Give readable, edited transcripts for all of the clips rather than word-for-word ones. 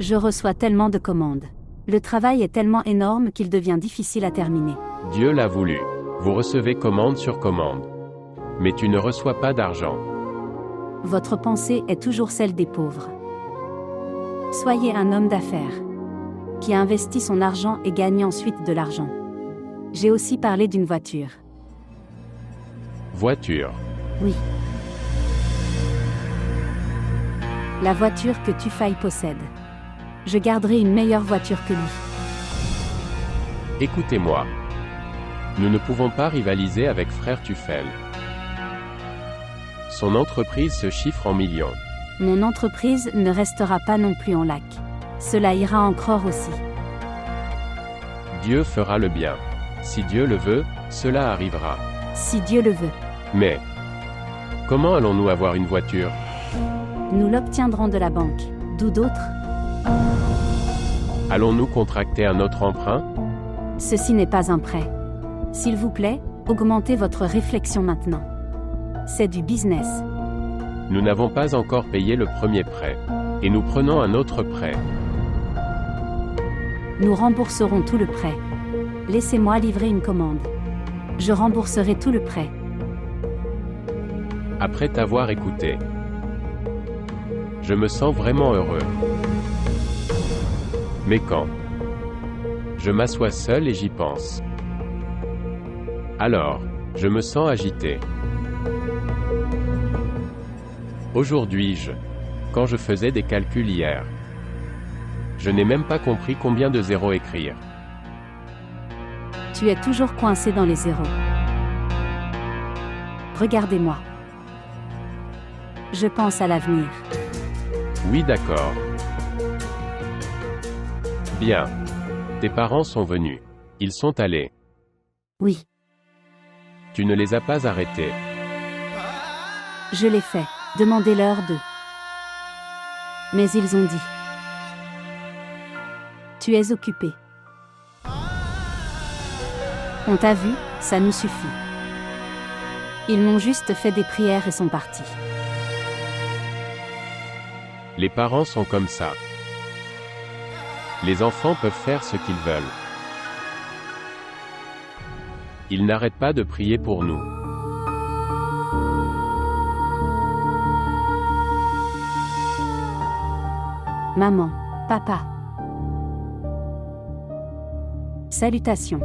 Je reçois tellement de commandes. Le travail est tellement énorme qu'il devient difficile à terminer. Dieu l'a voulu. Vous recevez commande sur commande. Mais tu ne reçois pas d'argent. Votre pensée est toujours celle des pauvres. Soyez un homme d'affaires qui investit son argent et gagne ensuite de l'argent. J'ai aussi parlé d'une voiture. Voiture. Oui. La voiture que Tufai possède. Je garderai une meilleure voiture que lui. Écoutez-moi. Nous ne pouvons pas rivaliser avec frère Tufel. Son entreprise se chiffre en millions. Mon entreprise ne restera pas non plus en lac. Cela ira encore aussi. Dieu fera le bien. Si Dieu le veut, cela arrivera. Si Dieu le veut. Mais, comment allons-nous avoir une voiture? Nous l'obtiendrons de la banque. D'où d'autres? Allons-nous contracter un autre emprunt? Ceci n'est pas un prêt. S'il vous plaît, augmentez votre réflexion maintenant. C'est du business. Nous n'avons pas encore payé le premier prêt. Et nous prenons un autre prêt. Nous rembourserons tout le prêt. Laissez-moi livrer une commande. Je rembourserai tout le prêt. Après t'avoir écouté, je me sens vraiment heureux. Mais quand je m'assois seul et j'y pense, alors, je me sens agité. Aujourd'hui, quand je faisais des calculs hier, je n'ai même pas compris combien de zéros écrire. Tu es toujours coincé dans les zéros. Regardez-moi. Je pense à l'avenir. Oui, d'accord. Bien. Tes parents sont venus. Ils sont allés. Oui, Tu ne les as pas arrêtés. je l'ai fait. Demandez-leur d'eux. Mais ils ont dit. Tu es occupé. On t'a vu, ça nous suffit. Ils m'ont juste fait des prières et sont partis. Les parents sont comme ça. Les enfants peuvent faire ce qu'ils veulent. Ils n'arrêtent pas de prier pour nous. Maman, papa. Salutations.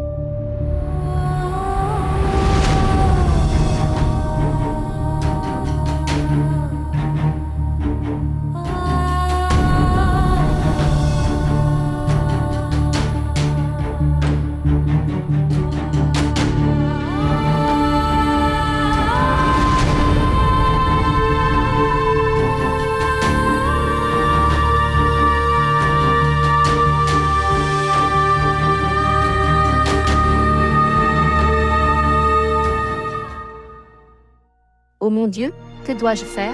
Oh mon Dieu, que dois-je faire?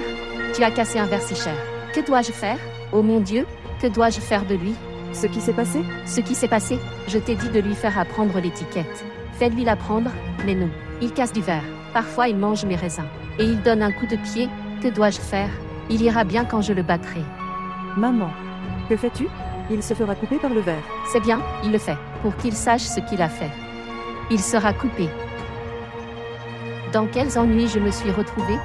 Tu as cassé un verre si cher. Que dois-je faire? Oh mon Dieu, que dois-je faire de lui? Ce qui s'est passé? Ce qui s'est passé, je t'ai dit de lui faire apprendre l'étiquette. Fais-lui l'apprendre, mais non. Il casse du verre. Parfois il mange mes raisins. Et il donne un coup de pied. Que dois-je faire? Il ira bien quand je le battrai. Maman. Que fais-tu? Il se fera couper par le verre. C'est bien, il le fait. Pour qu'il sache ce qu'il a fait. Il sera coupé. Dans quels ennuis je me suis retrouvée?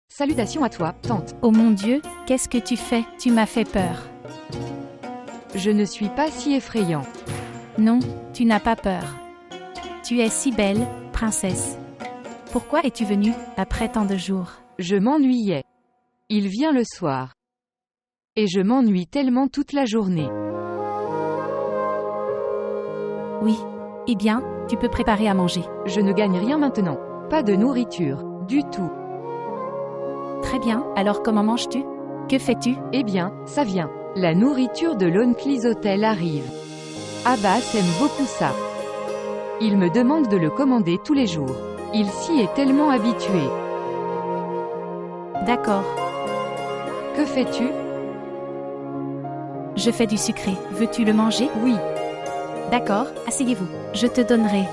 Salutations à toi, tante. Oh mon Dieu, qu'est-ce que tu fais? Tu m'as fait peur. Je ne suis pas si effrayant. Non, tu n'as pas peur. Tu es si belle, princesse. Pourquoi es-tu venue, après tant de jours? Je m'ennuyais. Il vient le soir. Et je m'ennuie tellement toute la journée. Oui. Eh bien, tu peux préparer à manger. Je ne gagne rien maintenant. Pas de nourriture, du tout. Très bien, alors comment manges-tu? Que fais-tu? Eh bien, ça vient. La nourriture de l'Onclis Hotel arrive. Abbas aime beaucoup ça. Il me demande de le commander tous les jours. Il s'y est tellement habitué. D'accord. Que fais-tu? Je fais du sucré. Veux-tu le manger? Oui. D'accord, asseyez-vous. Je te donnerai.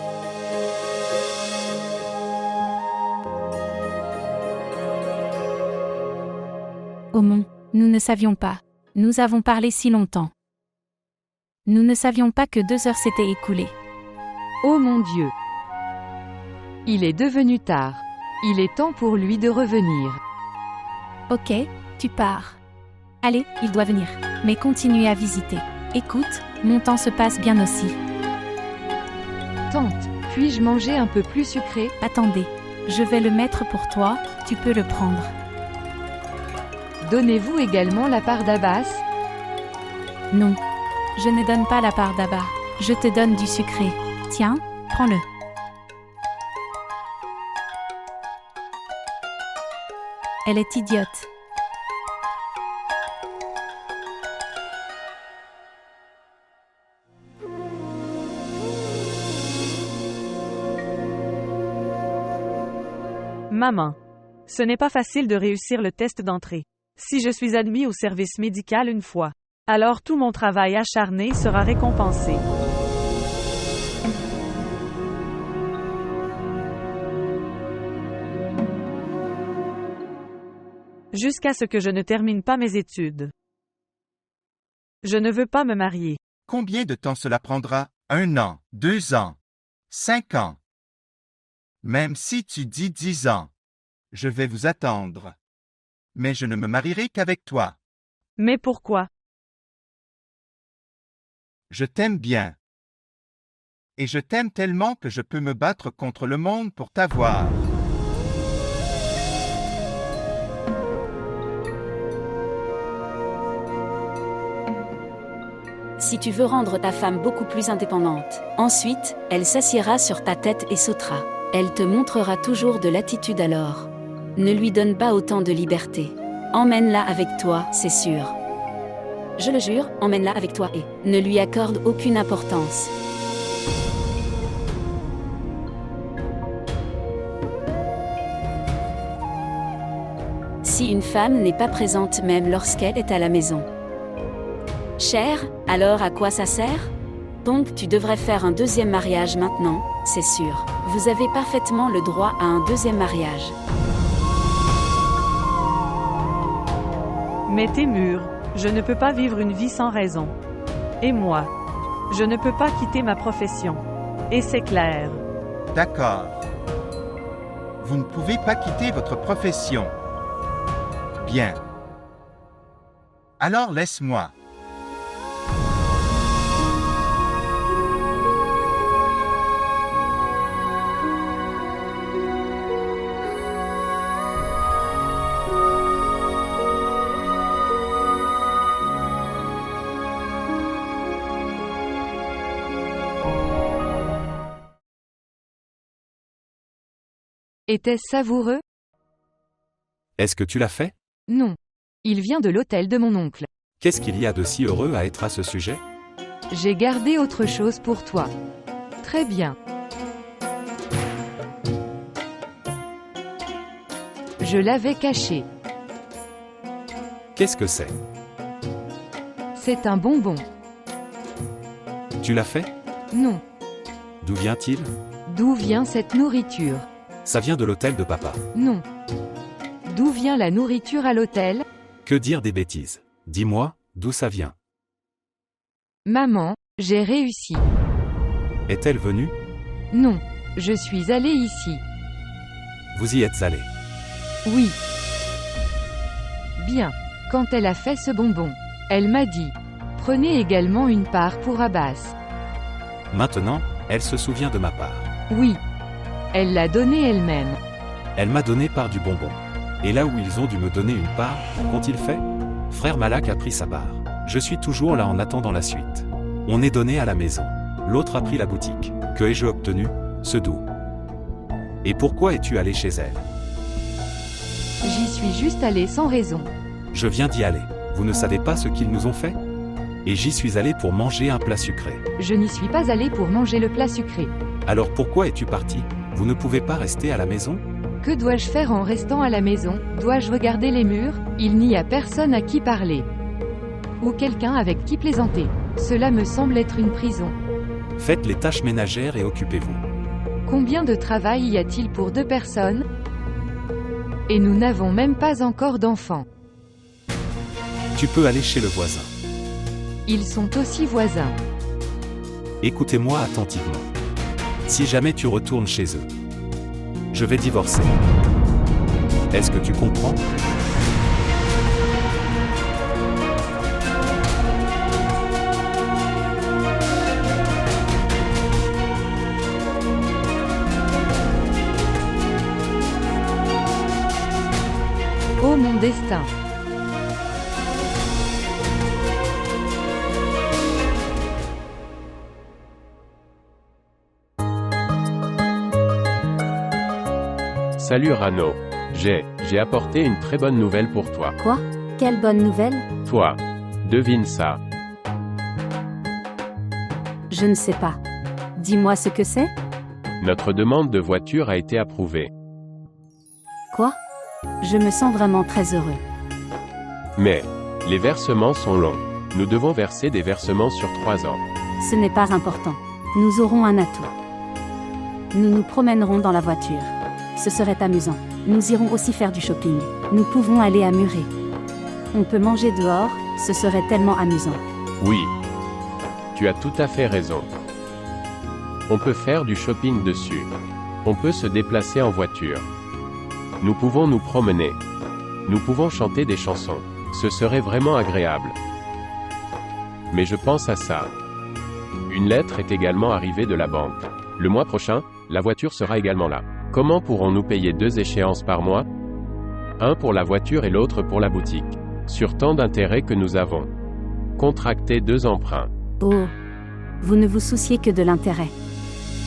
Aumont, nous ne savions pas. Nous avons parlé si longtemps. Nous ne savions pas que 2 heures s'étaient écoulées. Oh mon Dieu. Il est devenu tard. Il est temps pour lui de revenir. Ok, tu pars. Allez, il doit venir. Mais continuez à visiter. Écoute, mon temps se passe bien aussi. Tante, puis-je manger un peu plus sucré? Attendez, je vais le mettre pour toi, tu peux le prendre. Donnez-vous également la part d'Abbas? Non. Je ne donne pas la part d'Abba. Je te donne du sucré. Tiens, prends-le. Elle est idiote. Maman. Ce n'est pas facile de réussir le test d'entrée. Si je suis admis au service médical une fois, alors tout mon travail acharné sera récompensé. Jusqu'à ce que je ne termine pas mes études. Je ne veux pas me marier. Combien de temps cela prendra? 1 an, 2 ans, 5 ans. Même si tu dis 10 ans, je vais vous attendre. Mais je ne me marierai qu'avec toi. Mais pourquoi? Je t'aime bien. Et je t'aime tellement que je peux me battre contre le monde pour t'avoir. Si tu veux rendre ta femme beaucoup plus indépendante, ensuite, elle s'assiera sur ta tête et sautera. Elle te montrera toujours de l'attitude alors. Ne lui donne pas autant de liberté. Emmène-la avec toi, c'est sûr. Je le jure, emmène-la avec toi et ne lui accorde aucune importance. Si une femme n'est pas présente même lorsqu'elle est à la maison. Cher, alors à quoi ça sert? Donc tu devrais faire un 2e mariage maintenant, c'est sûr. Vous avez parfaitement le droit à un 2e mariage. Mais t'es mûr, je ne peux pas vivre une vie sans raison. Et moi, je ne peux pas quitter ma profession. Et c'est clair. D'accord. Vous ne pouvez pas quitter votre profession. Bien. Alors laisse-moi. Était-ce savoureux? Est-ce que tu l'as fait? Non. Il vient de l'hôtel de mon oncle. Qu'est-ce qu'il y a de si heureux à être à ce sujet? J'ai gardé autre chose pour toi. Très bien. Je l'avais caché. Qu'est-ce que c'est? C'est un bonbon. Tu l'as fait? Non. D'où vient-il? D'où vient cette nourriture? Ça vient de l'hôtel de papa. Non. D'où vient la nourriture à l'hôtel? Que dire des bêtises? Dis-moi, d'où ça vient? Maman, j'ai réussi. Est-elle venue? Non. Je suis allée ici. Vous y êtes allé. Oui. Bien. Quand elle a fait ce bonbon, elle m'a dit: prenez également une part pour Abbas. Maintenant, elle se souvient de ma part. Oui. Elle l'a donné elle-même. Elle m'a donné part du bonbon. Et là où ils ont dû me donner une part, qu'ont-ils fait? Frère Malak a pris sa part. Je suis toujours là en attendant la suite. On est donné à la maison. L'autre a pris la boutique. Que ai-je obtenu? Ce doux. Et pourquoi es-tu allé chez elle? J'y suis juste allée sans raison. Je viens d'y aller. Vous ne savez pas ce qu'ils nous ont fait? Et j'y suis allé pour manger un plat sucré. Je n'y suis pas allée pour manger le plat sucré. Alors pourquoi es-tu parti? Vous ne pouvez pas rester à la maison? Que dois-je faire en restant à la maison? Dois-je regarder les murs? Il n'y a personne à qui parler. Ou quelqu'un avec qui plaisanter. Cela me semble être une prison. Faites les tâches ménagères et occupez-vous. Combien de travail y a-t-il pour 2 personnes? Et nous n'avons même pas encore d'enfants. Tu peux aller chez le voisin. Ils sont aussi voisins. Écoutez-moi attentivement. Si jamais tu retournes chez eux, je vais divorcer. Est-ce que tu comprends? Oh mon destin. Salut Rano. J'ai apporté une très bonne nouvelle pour toi. Quoi? Quelle bonne nouvelle? Toi. Devine ça. Je ne sais pas. Dis-moi ce que c'est? Notre demande de voiture a été approuvée. Quoi? Je me sens vraiment très heureux. Mais, les versements sont longs. Nous devons verser des versements sur 3 ans. Ce n'est pas important. Nous aurons un atout. Nous nous promènerons dans la voiture. Ce serait amusant. Nous irons aussi faire du shopping. Nous pouvons aller à Muret. On peut manger dehors, ce serait tellement amusant. Oui. Tu as tout à fait raison. On peut faire du shopping dessus. On peut se déplacer en voiture. Nous pouvons nous promener. Nous pouvons chanter des chansons. Ce serait vraiment agréable. Mais je pense à ça. Une lettre est également arrivée de la banque. Le mois prochain, la voiture sera également là. Comment pourrons-nous payer 2 échéances par mois? Un pour la voiture et l'autre pour la boutique. Sur tant d'intérêts que nous avons. Contracter 2 emprunts. Oh. Vous ne vous souciez que de l'intérêt.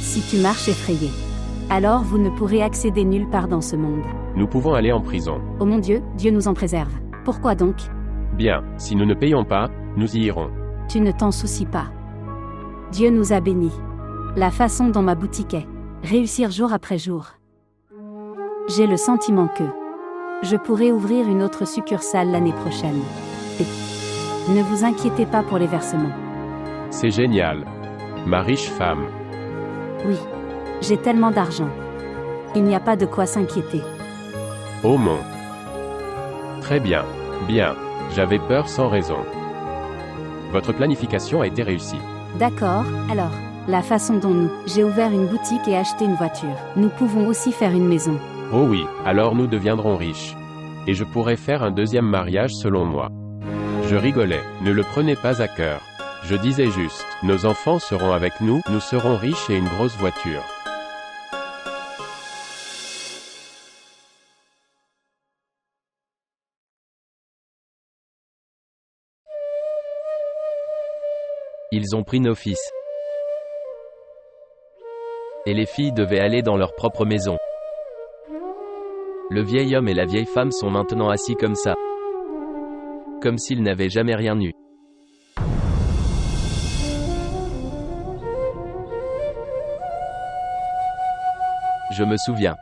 Si tu marches effrayé, alors vous ne pourrez accéder nulle part dans ce monde. Nous pouvons aller en prison. Oh mon Dieu, Dieu nous en préserve. Pourquoi donc? Bien, si nous ne payons pas, nous y irons. Tu ne t'en soucies pas. Dieu nous a bénis. La façon dont ma boutique est. Réussir jour après jour. J'ai le sentiment que je pourrais ouvrir une autre succursale l'année prochaine. Et ne vous inquiétez pas pour les versements. C'est génial. Ma riche femme. Oui. J'ai tellement d'argent. Il n'y a pas de quoi s'inquiéter. Oh mon. Très bien. Bien. J'avais peur sans raison. Votre planification a été réussie. D'accord, alors, la façon dont j'ai ouvert une boutique et acheté une voiture. Nous pouvons aussi faire une maison. Oh oui, alors nous deviendrons riches. Et je pourrais faire un 2e mariage selon moi. Je rigolais, ne le prenez pas à cœur. Je disais juste, nos enfants seront avec nous, nous serons riches et une grosse voiture. Ils ont pris nos fils. Et les filles devaient aller dans leur propre maison. Le vieil homme et la vieille femme sont maintenant assis comme ça. Comme s'ils n'avaient jamais rien eu. Je me souviens.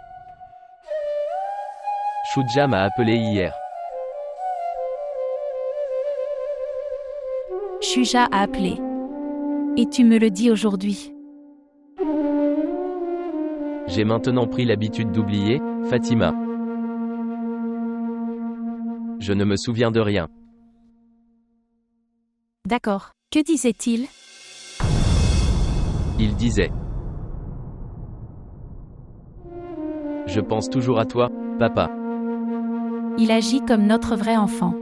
Shujja m'a appelé hier. Shuja a appelé. Et tu me le dis aujourd'hui. J'ai maintenant pris l'habitude d'oublier, Fatima. Je ne me souviens de rien. D'accord. Que disait-il? Il disait. Je pense toujours à toi, papa. Il agit comme notre vrai enfant.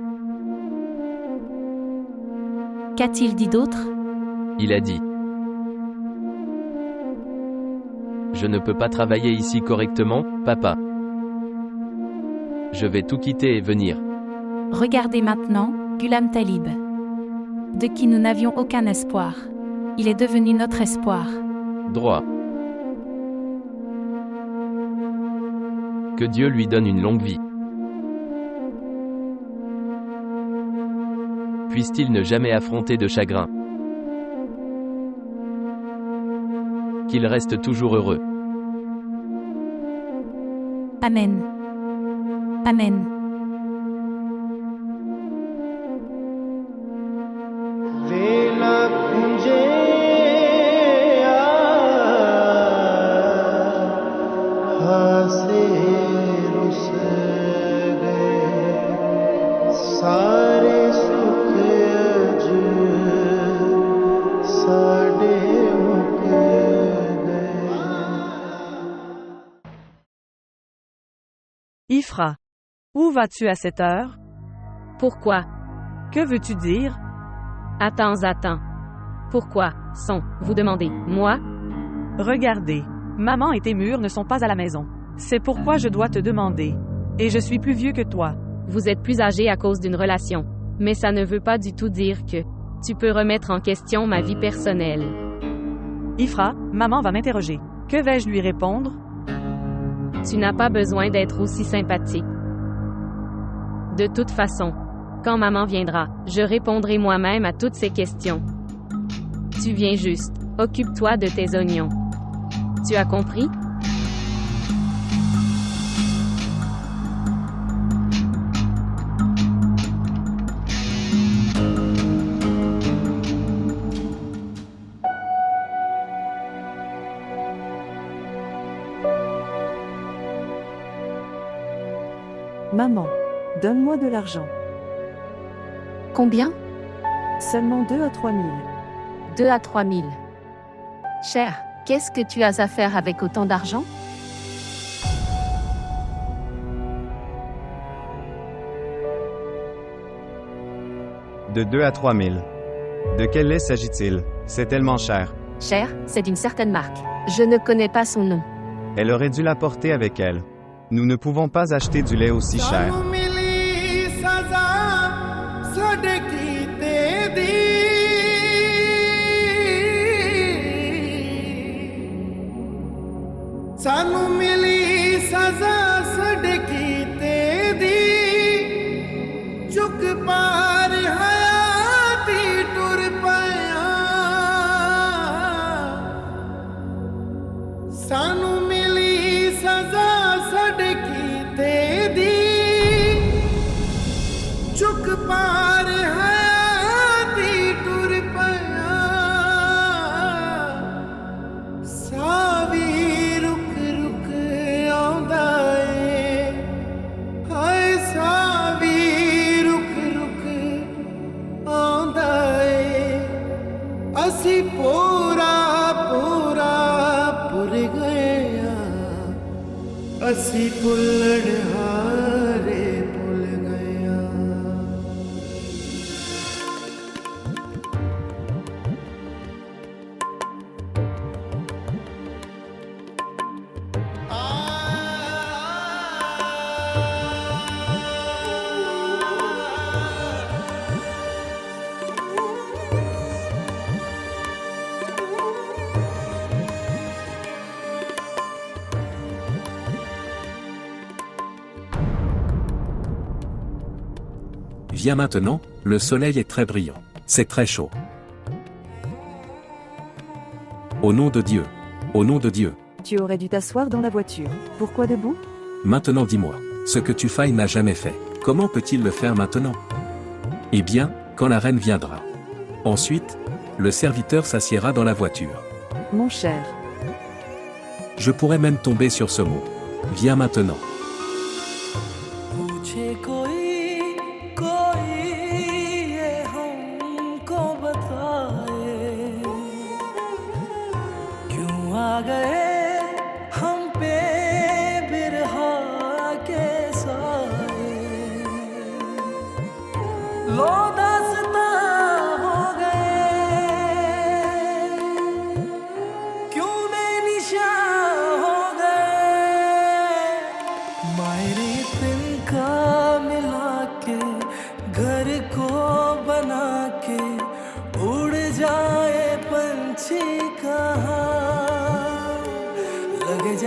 Qu'a-t-il dit d'autre? Il a dit. Je ne peux pas travailler ici correctement, papa. Je vais tout quitter et venir. Regardez maintenant, Ghulam Talib. De qui nous n'avions aucun espoir. Il est devenu notre espoir. Droit. Que Dieu lui donne une longue vie. Puisse-t-il ne jamais affronter de chagrin. Qu'il reste toujours heureux. Amen. Amen. Ifra. Où vas-tu à cette heure? Pourquoi? Que veux-tu dire? Attends. Pourquoi, vous demandez, moi? Regardez. Maman et tes murs ne sont pas à la maison. C'est pourquoi je dois te demander. Et je suis plus vieux que toi. Vous êtes plus âgé à cause d'une relation. Mais ça ne veut pas du tout dire que tu peux remettre en question ma vie personnelle. Ifra, maman va m'interroger. Que vais-je lui répondre? Tu n'as pas besoin d'être aussi sympathique. De toute façon, quand maman viendra, je répondrai moi-même à toutes ces questions. Tu viens juste, occupe-toi de tes oignons. Tu as compris? Maman, donne-moi de l'argent. Combien? Seulement 2 à 3 000. 2 à 3 000. Cher, qu'est-ce que tu as à faire avec autant d'argent? De 2 à 3 000. De quel lait s'agit-il? C'est tellement cher. Cher, c'est d'une certaine marque. Je ne connais pas son nom. Elle aurait dû l'apporter avec elle. Nous ne pouvons pas acheter du lait aussi cher. ਅਸੀਂ ਭੁੱਲਣ ਹਾਰੇ ਭੁੱਲ ਗਏ Viens maintenant, le soleil est très brillant. C'est très chaud. Au nom de Dieu. Au nom de Dieu. Tu aurais dû t'asseoir dans la voiture. Pourquoi debout? Maintenant dis-moi, ce que Tufai n'a jamais fait, comment peut-il le faire maintenant? Eh bien, quand la reine viendra. Ensuite, le serviteur s'assiera dans la voiture. Mon cher. Je pourrais même tomber sur ce mot. Viens maintenant.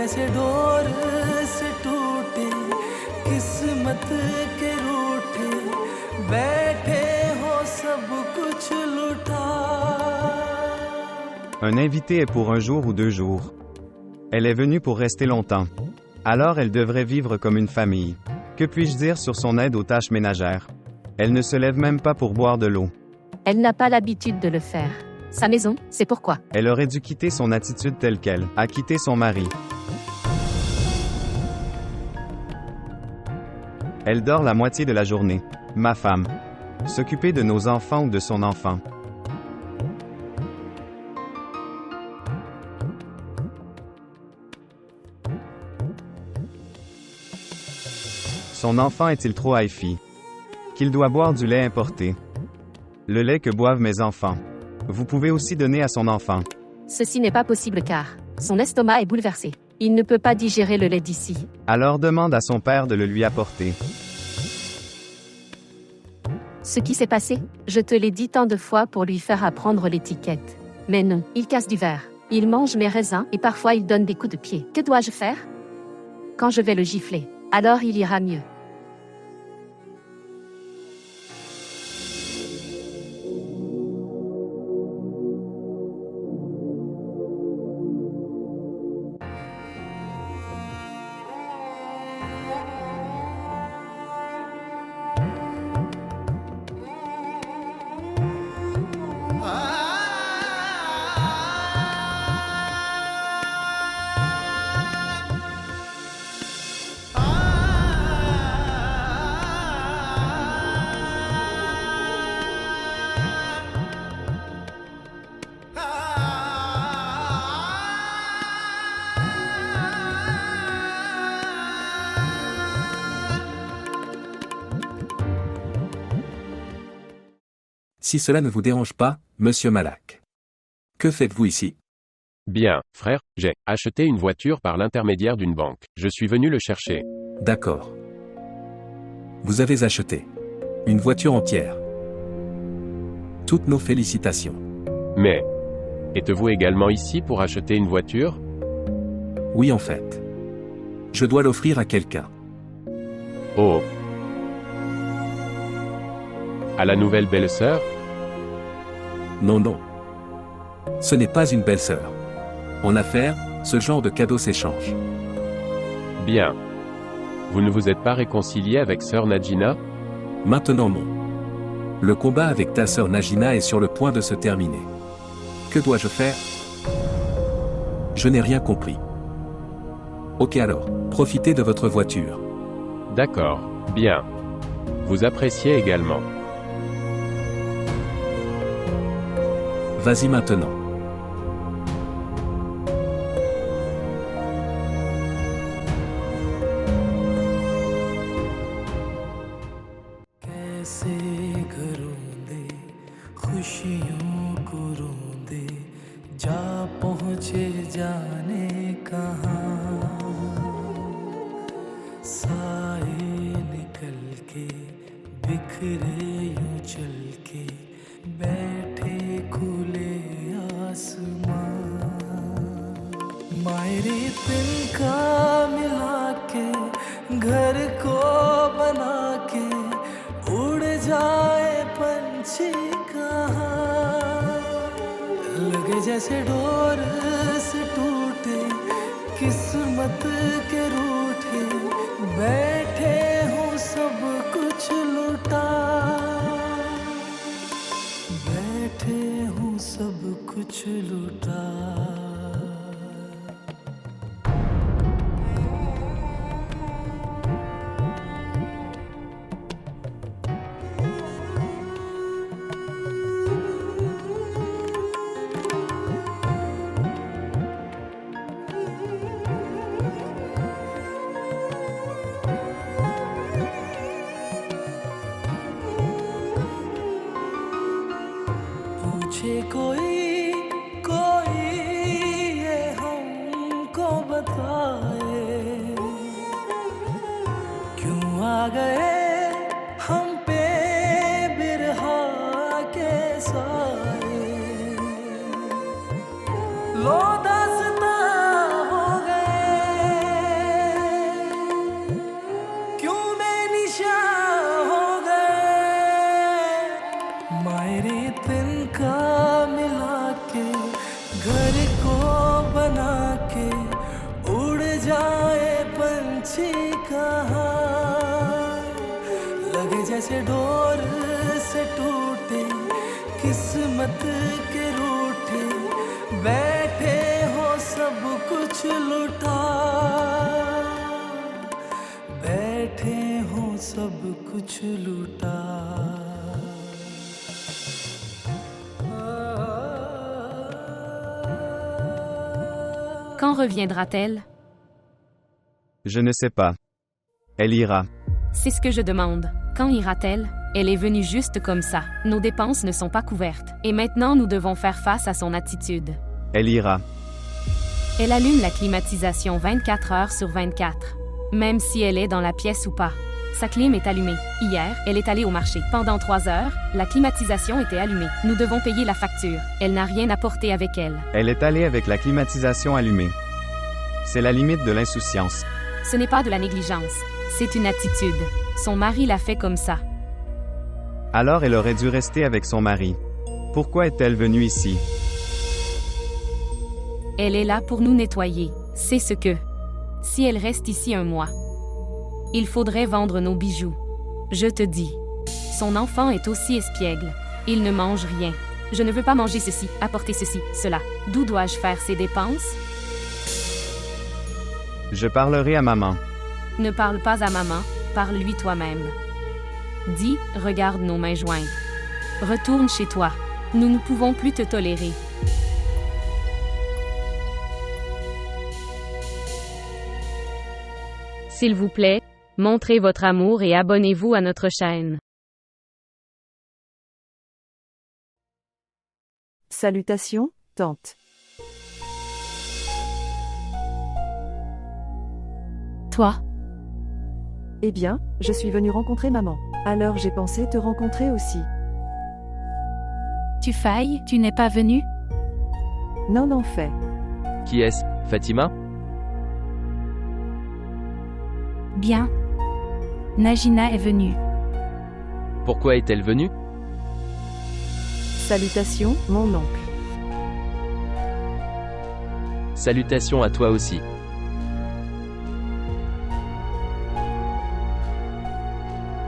जैसे डोर से टूटे किस्मत के रूठे बैठे हो सब कुछ लुटा. Un invité est pour un jour ou 2 jours. Elle est venue pour rester longtemps. Alors elle devrait vivre comme une famille. Que puis-je dire sur son aide aux tâches ménagères? Elle ne se lève même pas pour boire de l'eau. Elle n'a pas l'habitude de le faire. Sa maison, c'est pourquoi. Elle aurait dû quitter son attitude telle qu'elle a quitté son mari. Elle dort la moitié de la journée. Ma femme. S'occuper de nos enfants ou de son enfant. Son enfant est-il trop haifi? Qu'il doit boire du lait importé. Le lait que boivent mes enfants. Vous pouvez aussi donner à son enfant. Ceci n'est pas possible car son estomac est bouleversé. Il ne peut pas digérer le lait d'ici. Alors demande à son père de le lui apporter. Ce qui s'est passé, je te l'ai dit tant de fois pour lui faire apprendre l'étiquette. Mais non, il casse du verre. Il mange mes raisins et parfois il donne des coups de pied. Que dois-je faire? Quand je vais le gifler, alors il ira mieux. Si cela ne vous dérange pas, monsieur Malak. Que faites-vous ici? Bien, frère, j'ai acheté une voiture par l'intermédiaire d'une banque. Je suis venu le chercher. D'accord. Vous avez acheté une voiture entière. Toutes nos félicitations. Mais, êtes-vous également ici pour acheter une voiture? Oui, en fait. Je dois l'offrir à quelqu'un. Oh. À la nouvelle belle-sœur? Non, non. Ce n'est pas une belle-sœur. En affaires, ce genre de cadeau s'échange. Bien. Vous ne vous êtes pas réconcilié avec sœur Najina? Maintenant non. Le combat avec ta sœur Najina est sur le point de se terminer. Que dois-je faire? Je n'ai rien compris. Ok alors, profitez de votre voiture. D'accord, bien. Vous appréciez également. Vas-y maintenant. कैसे करूं दे खुशियों को रोंदे जा पहुंचे जाने कहाँ साए निकल के बिखरे यूं चल के बैठे खुले आसमां मायरे तिनका मिला के घर को बना के उड़ जाए पंछी कहाँ लगे जैसे डोर से टूटे किस्मत के रूठे बैठे हूँ सब कुछ लुटा बैठे हूँ सब कुछ लुटा पूछे कोई कोई ये हमको बताए क्यों आ गए हम पे बिरहा के साए लो दास्तां हो गए क्यों बेनिशां हो गए मायरे तिनका मिला के घर को बना के उड़ जाए पंछी कहाँ लगे जैसे डोर से टूटे किस्मत के रूठे बैठे हो सब कुछ लुटा बैठे हो सब कुछ लुटा Quand reviendra-t-elle? Je ne sais pas. Elle ira. C'est ce que je demande. Quand ira-t-elle? Elle est venue juste comme ça. Nos dépenses ne sont pas couvertes. Et maintenant nous devons faire face à son attitude. Elle ira. Elle allume la climatisation 24 heures sur 24. Même si elle est dans la pièce ou pas. Sa clim est allumée. Hier, elle est allée au marché. Pendant 3 heures, la climatisation était allumée. Nous devons payer la facture. Elle n'a rien apporté avec elle. Elle est allée avec la climatisation allumée. C'est la limite de l'insouciance. Ce n'est pas de la négligence. C'est une attitude. Son mari l'a fait comme ça. Alors elle aurait dû rester avec son mari. Pourquoi est-elle venue ici? Elle est là pour nous nettoyer. C'est ce que. Si elle reste ici un mois, il faudrait vendre nos bijoux. Je te dis. Son enfant est aussi espiègle. Il ne mange rien. Je ne veux pas manger ceci, apporter ceci, cela. D'où dois-je faire ces dépenses? Je parlerai à maman. Ne parle pas à maman, parle-lui toi-même. Dis, regarde nos mains jointes. Retourne chez toi. Nous ne pouvons plus te tolérer. S'il vous plaît, montrez votre amour et abonnez-vous à notre chaîne. Salutations, tante. Toi? Eh bien, je suis venue rencontrer maman. Alors j'ai pensé te rencontrer aussi. Tufail, tu n'es pas venu? Non, en fait. Qui est-ce? Fatima? Bien. Najina est venue. Pourquoi est-elle venue? Salutations, mon oncle. Salutations à toi aussi.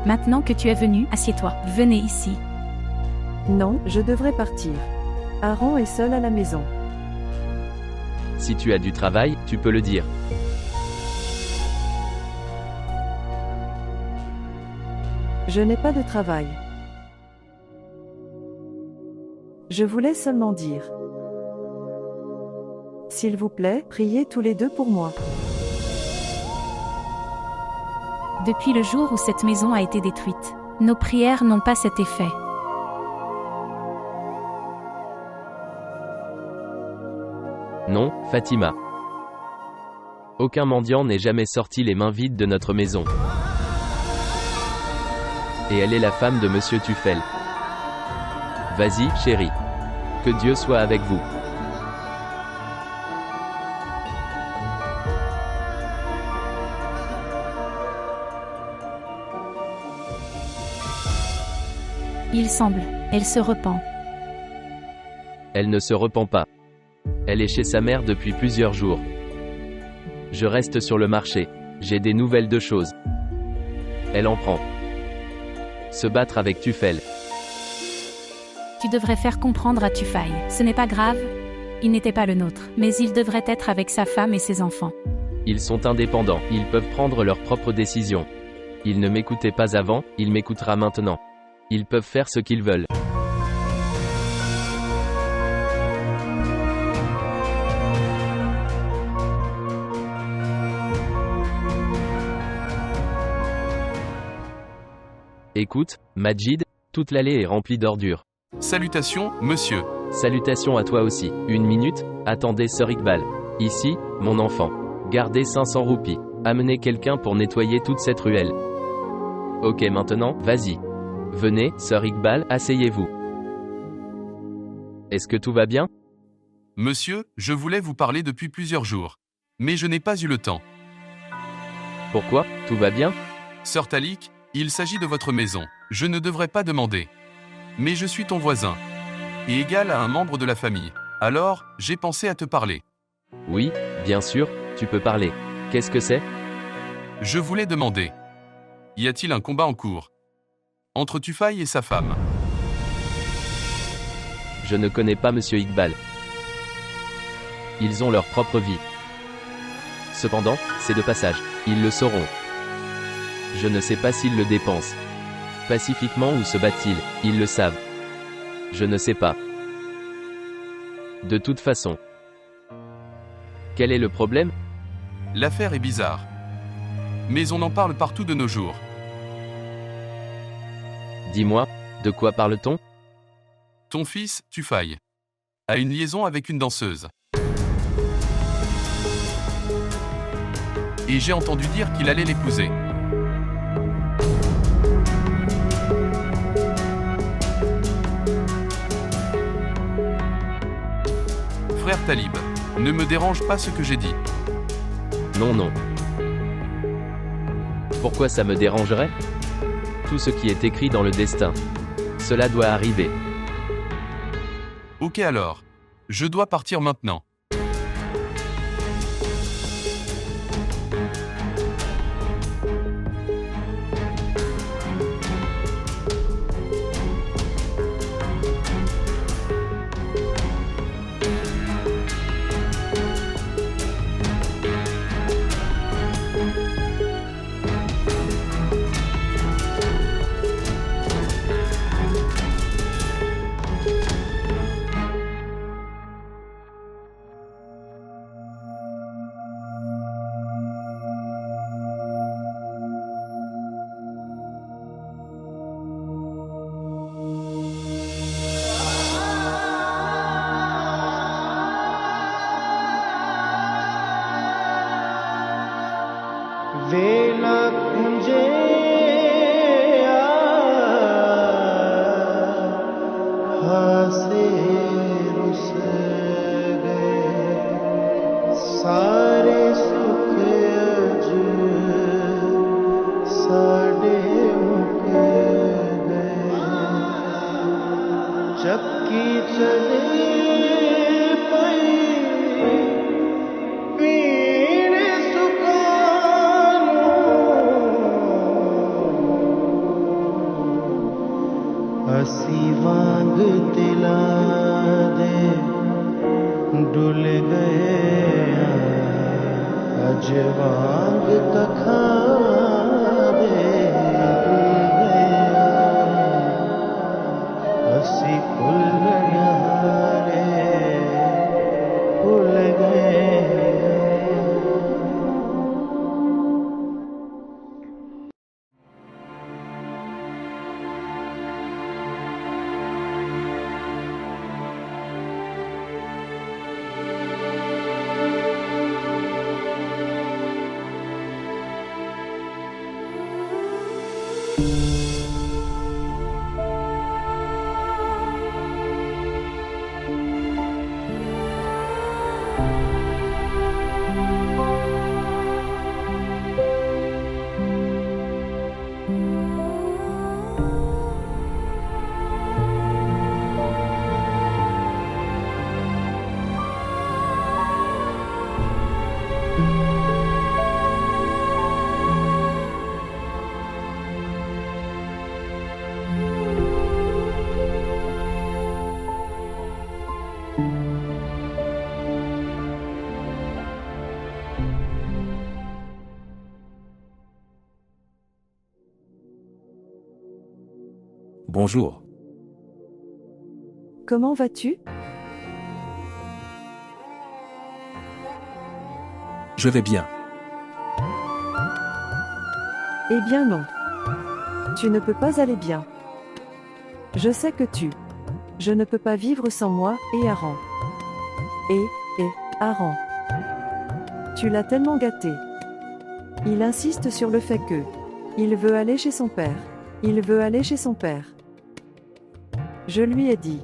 Maintenant que tu es venu, assieds-toi. Venez ici. Non, je devrais partir. Aaron est seul à la maison. Si tu as du travail, tu peux le dire. Je n'ai pas de travail. Je voulais seulement dire. S'il vous plaît, priez tous les deux pour moi. Depuis le jour où cette maison a été détruite, nos prières n'ont pas cet effet. Non, Fatima. Aucun mendiant n'est jamais sorti les mains vides de notre maison. Et elle est la femme de Monsieur Tufel. Vas-y, chérie. Que Dieu soit avec vous. Il semble, elle se repent. Elle ne se repent pas. Elle est chez sa mère depuis plusieurs jours. Je reste sur le marché. J'ai des nouvelles de choses. Elle en prend. Se battre avec Tufel. Tu devrais faire comprendre à Tufail. Ce n'est pas grave. Il n'était pas le nôtre, mais il devrait être avec sa femme et ses enfants. Ils sont indépendants. Ils peuvent prendre leurs propres décisions. Il ne m'écoutait pas avant, il m'écoutera maintenant. Ils peuvent faire ce qu'ils veulent. Écoute, Majid, toute l'allée est remplie d'ordures. Salutations, monsieur. Salutations à toi aussi. 1 minute, attendez Sir Iqbal. Ici, mon enfant. Gardez 500 roupies. Amenez quelqu'un pour nettoyer toute cette ruelle. Ok, maintenant, vas-y. Venez, Sir Iqbal, asseyez-vous. Est-ce que tout va bien? Monsieur, je voulais vous parler depuis plusieurs jours. Mais je n'ai pas eu le temps. Pourquoi? Tout va bien? Sir Talik, il s'agit de votre maison. Je ne devrais pas demander. Mais je suis ton voisin. Et égal à un membre de la famille. Alors, j'ai pensé à te parler. Oui, bien sûr, tu peux parler. Qu'est-ce que c'est? Je voulais demander. Y a-t-il un combat en cours entre Tufail et sa femme? Je ne connais pas Monsieur Iqbal. Ils ont leur propre vie. Cependant, c'est de passage. Ils le sauront. Je ne sais pas s'ils le dépensent pacifiquement ou se battent-ils. Ils le savent. Je ne sais pas. De toute façon. Quel est le problème? L'affaire est bizarre. Mais on en parle partout de nos jours. Dis-moi, de quoi parle-t-on? Ton fils, Tufai, a une liaison avec une danseuse. Et j'ai entendu dire qu'il allait l'épouser. Frère Talib, ne me dérange pas ce que j'ai dit. Non, non. Pourquoi ça me dérangerait? Tout ce qui est écrit dans le destin. Cela doit arriver. Ok alors. Je dois partir maintenant. वेला कुंजे हासे रुस गए सारे सुख अज साडे मुक गए चक्की चले पई हसी वांग तिला दे डुल गए अज वांग कखा दे डुल गए हसी फुल नहारे भूल गए Bonjour. Comment vas-tu? Je vais bien. Eh bien non. Tu ne peux pas aller bien. Je sais que Je ne peux pas vivre sans moi et Aran. Et Aran. Tu l'as tellement gâté. Il insiste sur le fait que il veut aller chez son père. Il veut aller chez son père. Je lui ai dit.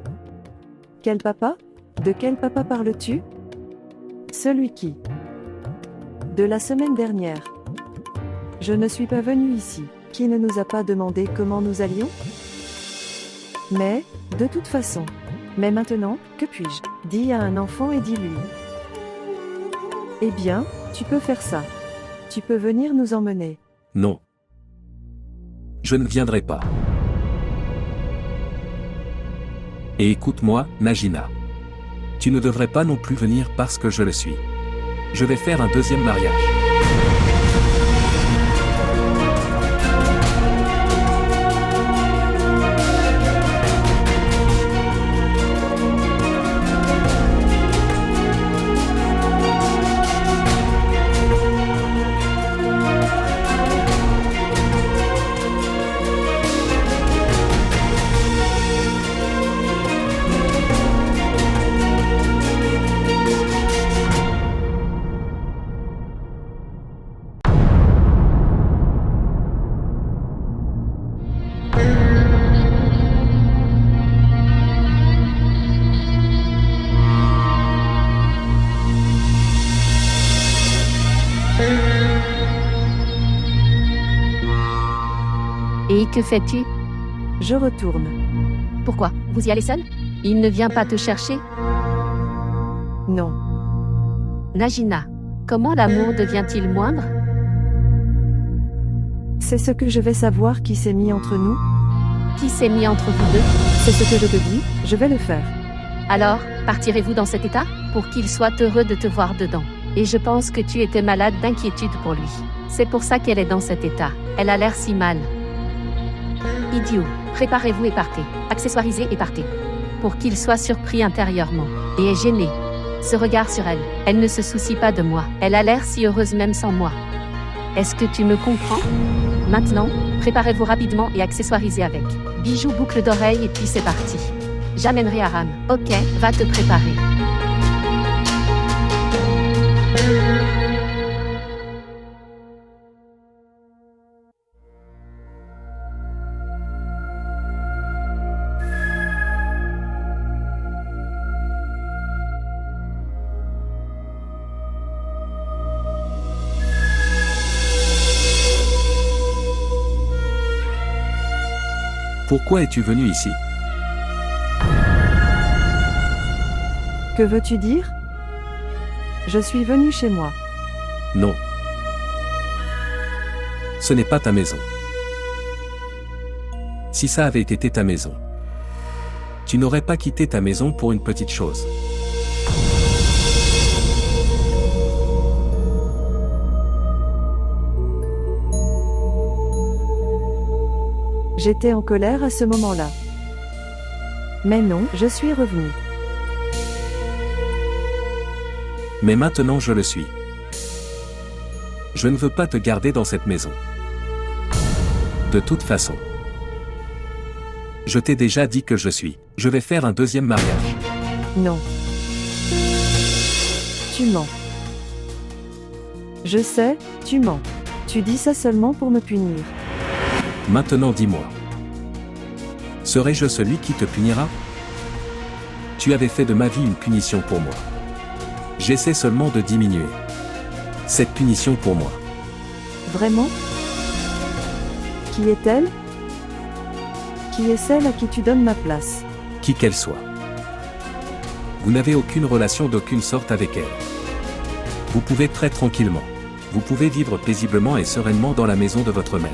Quel papa? De quel papa parles-tu? Celui qui? De la semaine dernière. Je ne suis pas venu ici. Qui ne nous a pas demandé comment nous allions? Mais, de toute façon. Mais maintenant, que puis-je? Dis à un enfant et dis-lui. Eh bien, tu peux faire ça. Tu peux venir nous emmener. Non. Je ne viendrai pas. Et écoute-moi, Najina. Tu ne devrais pas non plus venir parce que je le suis. Je vais faire un deuxième mariage. Que fais-tu? Je retourne. Pourquoi? Vous y allez seul? Il ne vient pas te chercher? Non. Najina, comment l'amour devient-il moindre? C'est ce que je vais savoir qui s'est mis entre nous. Qui s'est mis entre vous deux? C'est ce que je te dis, je vais le faire. Alors, partirez-vous dans cet état? Pour qu'il soit heureux de te voir dedans. Et je pense que tu étais malade d'inquiétude pour lui. C'est pour ça qu'elle est dans cet état. Elle a l'air si mal. Idiot, préparez-vous et partez. Accessoirisez et partez. Pour qu'il soit surpris intérieurement. Et est gêné. Ce regard sur elle. Elle ne se soucie pas de moi. Elle a l'air si heureuse même sans moi. Est-ce que tu me comprends? Maintenant, préparez-vous rapidement et accessoirisez avec. Bijoux, boucles d'oreilles et puis c'est parti. J'amènerai Aram. Ok, va te préparer. Pourquoi es-tu venu ici? Que veux-tu dire? Je suis venu chez moi. Non. Ce n'est pas ta maison. Si ça avait été ta maison, tu n'aurais pas quitté ta maison pour une petite chose. J'étais en colère à ce moment-là. Mais non, je suis revenu. Mais maintenant je le suis. Je ne veux pas te garder dans cette maison. De toute façon. Je t'ai déjà dit que je suis. Je vais faire un deuxième mariage. Non. Tu mens. Je sais, tu mens. Tu dis ça seulement pour me punir. Maintenant dis-moi. Serais-je celui qui te punira? Tu avais fait de ma vie une punition pour moi. J'essaie seulement de diminuer cette punition pour moi. Vraiment? Qui est-elle? Qui est celle à qui tu donnes ma place? Qui qu'elle soit. Vous n'avez aucune relation d'aucune sorte avec elle. Vous pouvez très tranquillement. Vous pouvez vivre paisiblement et sereinement dans la maison de votre mère.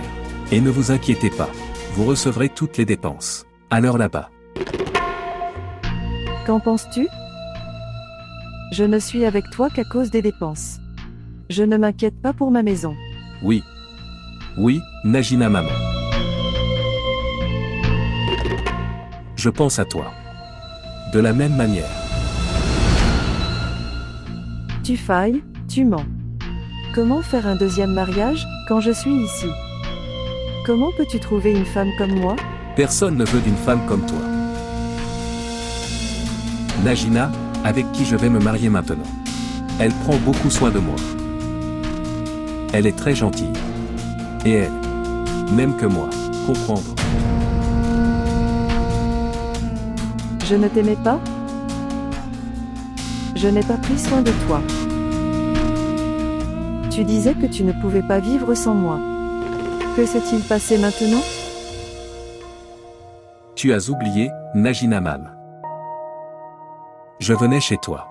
Et ne vous inquiétez pas. Vous recevrez toutes les dépenses. Alors là-bas. Qu'en penses-tu? Je ne suis avec toi qu'à cause des dépenses. Je ne m'inquiète pas pour ma maison. Oui. Oui, Najina maman. Je pense à toi. De la même manière. Tu failles, tu mens. Comment faire un deuxième mariage, quand je suis ici? Comment peux-tu trouver une femme comme moi? Personne ne veut d'une femme comme toi. Najina, avec qui je vais me marier maintenant. Elle prend beaucoup soin de moi. Elle est très gentille. Et elle, même que moi, comprendre. Je ne t'aimais pas? Je n'ai pas pris soin de toi. Tu disais que tu ne pouvais pas vivre sans moi. Que s'est-il passé maintenant? Tu as oublié, Najina Mam. Je venais chez toi.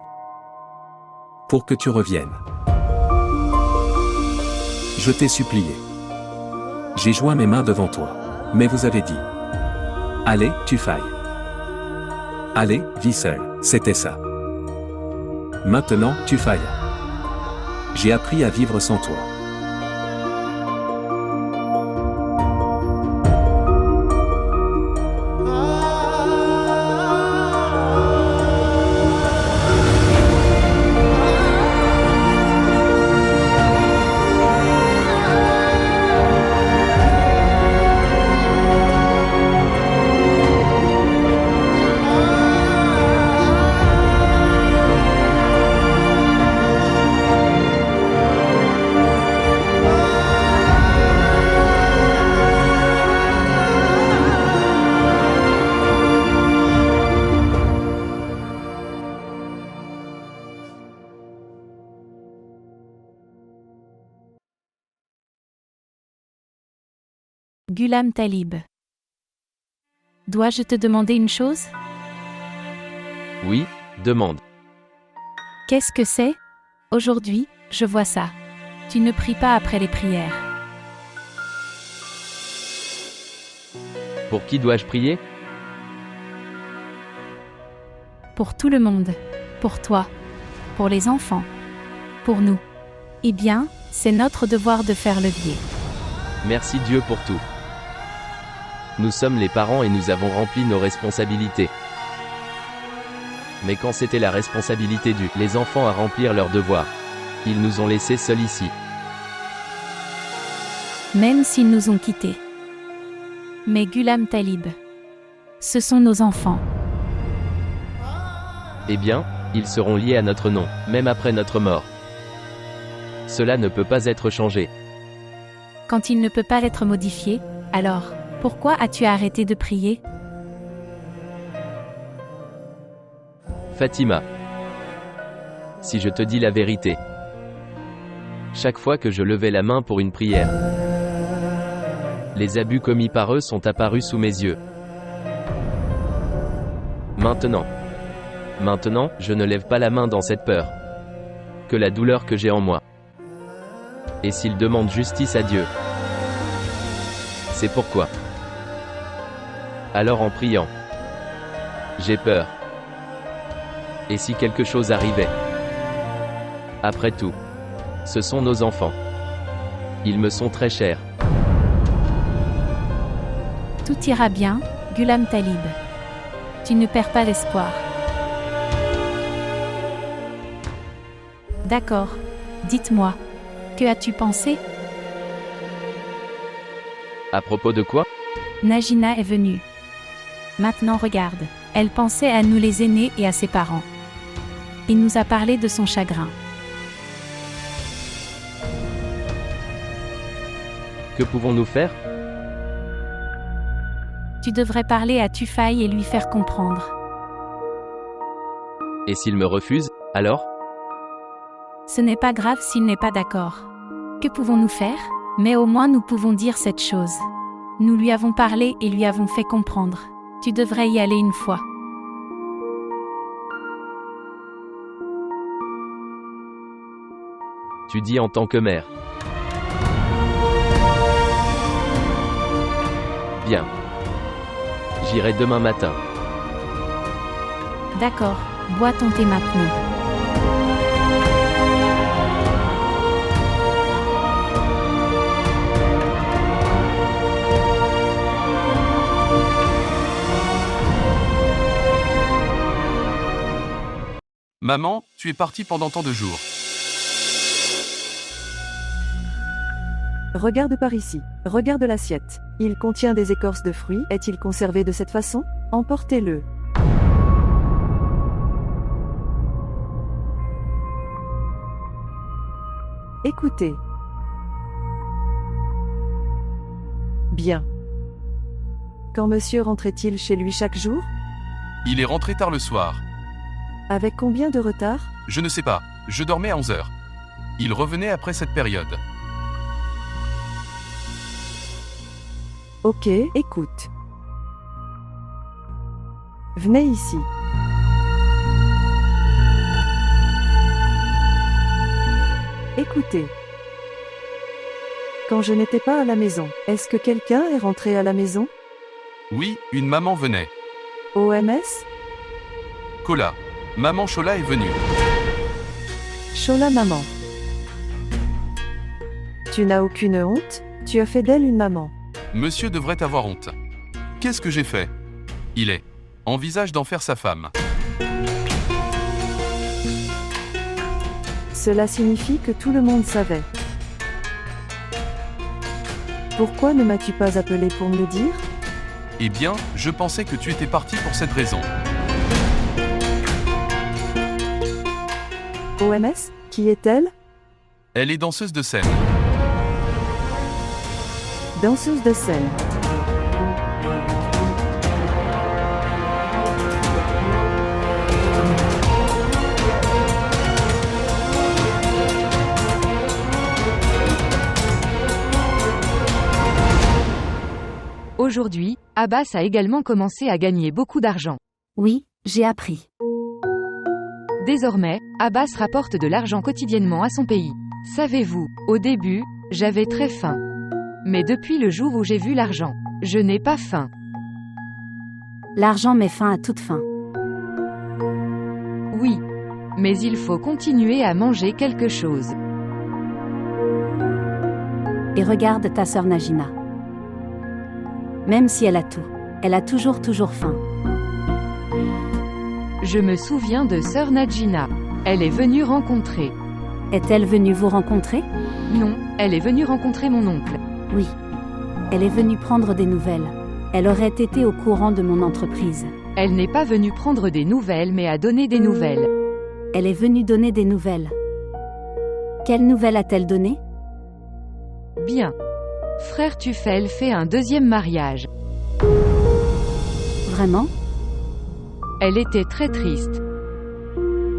Pour que tu reviennes. Je t'ai supplié. J'ai joint mes mains devant toi. Mais vous avez dit. Allez, tu failles. Allez, vis seul. C'était ça. Maintenant, tu failles. J'ai appris à vivre sans toi. Ghulam Talib. Dois-je te demander une chose? Oui, demande. Qu'est-ce que c'est? Aujourd'hui, je vois ça. Tu ne pries pas après les prières. Pour qui dois-je prier? Pour tout le monde. Pour toi. Pour les enfants. Pour nous. Eh bien, c'est notre devoir de faire levier. Merci Dieu pour tout. Nous sommes les parents et nous avons rempli nos responsabilités. Mais quand c'était la responsabilité les enfants à remplir leurs devoirs, ils nous ont laissés seuls ici. Même s'ils nous ont quittés. Mais Ghulam Talib. Ce sont nos enfants. Eh bien, ils seront liés à notre nom, même après notre mort. Cela ne peut pas être changé. Quand il ne peut pas être modifié, alors, pourquoi as-tu arrêté de prier? Fatima. Si je te dis la vérité, chaque fois que je levais la main pour une prière, les abus commis par eux sont apparus sous mes yeux. Maintenant, je ne lève pas la main dans cette peur que la douleur que j'ai en moi. Et s'ils demandent justice à Dieu, c'est pourquoi. Alors en priant, j'ai peur. Et si quelque chose arrivait? Après tout, ce sont nos enfants. Ils me sont très chers. Tout ira bien, Ghulam Talib. Tu ne perds pas l'espoir. D'accord. Dites-moi. Que as-tu pensé? À propos de quoi? Najina est venue. Maintenant regarde. Elle pensait à nous les aînés et à ses parents. Il nous a parlé de son chagrin. Que pouvons-nous faire? Tu devrais parler à Tufaï et lui faire comprendre. Et s'il me refuse, alors? Ce n'est pas grave s'il n'est pas d'accord. Que pouvons-nous faire? Mais au moins nous pouvons dire cette chose. Nous lui avons parlé et lui avons fait comprendre. Tu devrais y aller une fois. Tu dis en tant que mère. Bien. J'irai demain matin. D'accord, bois ton thé maintenant. Maman, tu es partie pendant tant de jours. Regarde par ici. Regarde l'assiette. Il contient des écorces de fruits. Est-il conservé de cette façon? Emportez-le. Écoutez. Bien. Quand monsieur rentrait-il chez lui chaque jour? Il est rentré tard le soir. Avec combien de retard? Je ne sais pas, je dormais à 11 heures. Il revenait après cette période. Ok, écoute. Venez ici. Écoutez. Quand je n'étais pas à la maison, est-ce que quelqu'un est rentré à la maison? Oui, une maman venait. OMS? Kola. Maman Chola est venue. Chola maman. Tu n'as aucune honte? Tu as fait d'elle une maman. Monsieur devrait avoir honte. Qu'est-ce que j'ai fait? Il envisage d'en faire sa femme. Cela signifie que tout le monde savait. Pourquoi ne m'as-tu pas appelé pour me le dire? Eh bien, je pensais que tu étais parti pour cette raison. OMS? Qui est-elle? Elle est danseuse de scène. Danseuse de scène. Aujourd'hui, Abbas a également commencé à gagner beaucoup d'argent. Oui, j'ai appris. Désormais, Abbas rapporte de l'argent quotidiennement à son pays. Savez-vous, au début, j'avais très faim. Mais depuis le jour où j'ai vu l'argent, je n'ai pas faim. L'argent met fin à toute faim. Oui. Mais il faut continuer à manger quelque chose. Et regarde ta sœur Najina. Même si elle a tout, elle a toujours faim. Je me souviens de sœur Najina. Elle est venue rencontrer. Est-elle venue vous rencontrer? Non, elle est venue rencontrer mon oncle. Oui. Elle est venue prendre des nouvelles. Elle aurait été au courant de mon entreprise. Elle n'est pas venue prendre des nouvelles mais a donné des nouvelles. Elle est venue donner des nouvelles. Quelles nouvelles a-t-elle donné? Bien. Frère Tufel fait un deuxième mariage. Vraiment? Elle était très triste.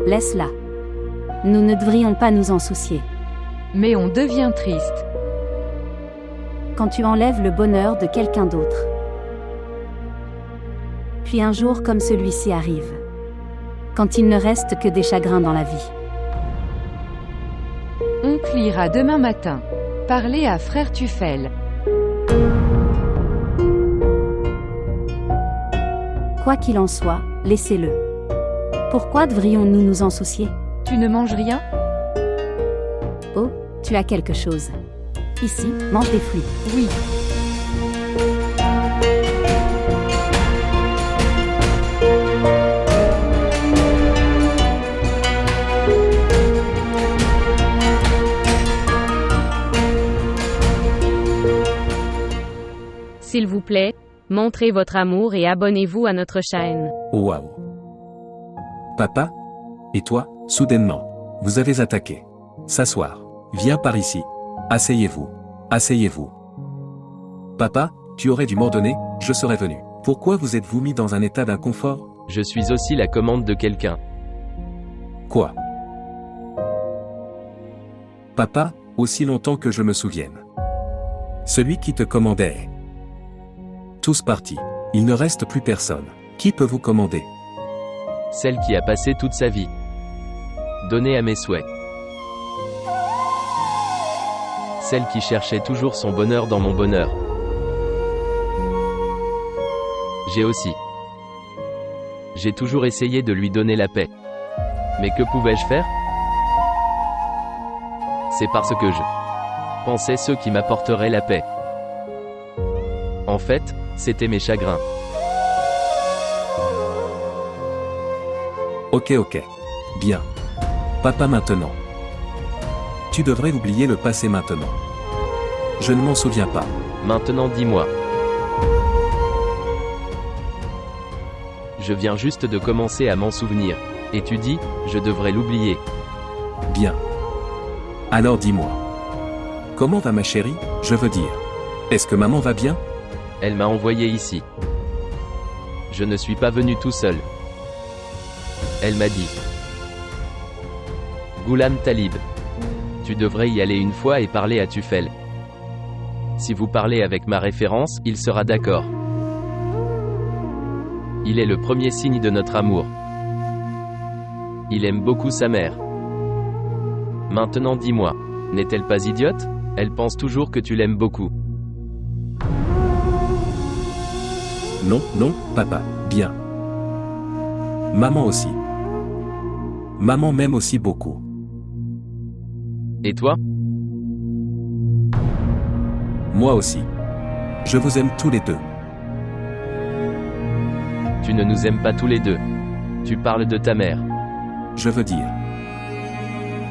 Laisse-la. Nous ne devrions pas nous en soucier. Mais on devient triste. Quand tu enlèves le bonheur de quelqu'un d'autre. Puis un jour comme celui-ci arrive. Quand il ne reste que des chagrins dans la vie. Oncle ira demain matin. Parler à frère Tufel. Quoi qu'il en soit, laissez-le. Pourquoi devrions-nous nous en soucier? Tu ne manges rien? Oh, tu as quelque chose. Ici, mange des fruits. Oui. S'il vous plaît, montrez votre amour et abonnez-vous à notre chaîne. Waouh. Papa? Et toi, soudainement, vous avez attaqué. S'asseoir. Viens par ici. Asseyez-vous. Asseyez-vous. Papa, tu aurais dû m'ordonner, je serais venu. Pourquoi vous êtes-vous mis dans un état d'inconfort? Je suis aussi la commande de quelqu'un. Quoi? Papa, aussi longtemps que je me souvienne. Celui qui te commandait. Tous partis. Il ne reste plus personne. Qui peut vous commander? Celle qui a passé toute sa vie. Donnée à mes souhaits. Celle qui cherchait toujours son bonheur dans mon bonheur. J'ai aussi. J'ai toujours essayé de lui donner la paix. Mais que pouvais-je faire? C'est parce que je pensais ceux qui m'apporteraient la paix. En fait, c'était mes chagrins. Ok. Bien. Papa maintenant. Tu devrais oublier le passé maintenant. Je ne m'en souviens pas. Maintenant dis-moi. Je viens juste de commencer à m'en souvenir. Et tu dis, je devrais l'oublier. Bien. Alors dis-moi. Comment va ma chérie, je veux dire. Est-ce que maman va bien? Elle m'a envoyé ici. Je ne suis pas venu tout seul. Elle m'a dit. Ghulam Talib. Tu devrais y aller une fois et parler à Tufel. Si vous parlez avec ma référence, il sera d'accord. Il est le premier signe de notre amour. Il aime beaucoup sa mère. Maintenant dis-moi, n'est-elle pas idiote? Elle pense toujours que tu l'aimes beaucoup. Non, papa, bien. Maman aussi. Maman m'aime aussi beaucoup. Et toi? Moi aussi. Je vous aime tous les deux. Tu ne nous aimes pas tous les deux. Tu parles de ta mère. Je veux dire.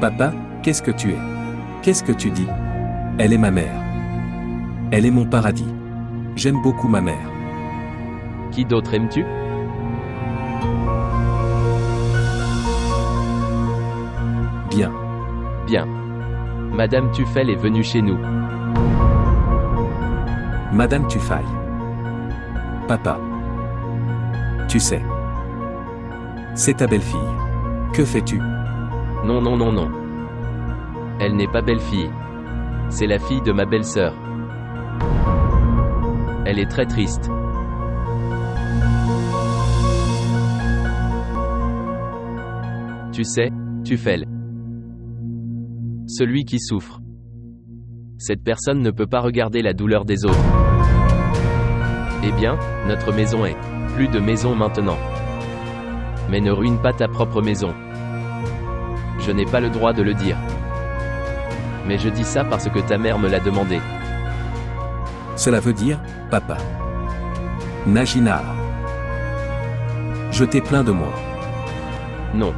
Papa, qu'est-ce que tu es? Qu'est-ce que tu dis? Elle est ma mère. Elle est mon paradis. J'aime beaucoup ma mère. Qui d'autre aimes-tu? Bien. Bien. Madame Tufel est venue chez nous. Madame Tufel. Papa. Tu sais. C'est ta belle-fille. Que fais-tu? Non. Elle n'est pas belle-fille. C'est la fille de ma belle-sœur. Elle est très triste. Tu sais, Tufel. Celui qui souffre. Cette personne ne peut pas regarder la douleur des autres. Eh bien, notre maison est plus de maison maintenant. Mais ne ruine pas ta propre maison. Je n'ai pas le droit de le dire. Mais je dis ça parce que ta mère me l'a demandé. Cela veut dire, papa. Najina. Je t'ai plaint de moi. Non.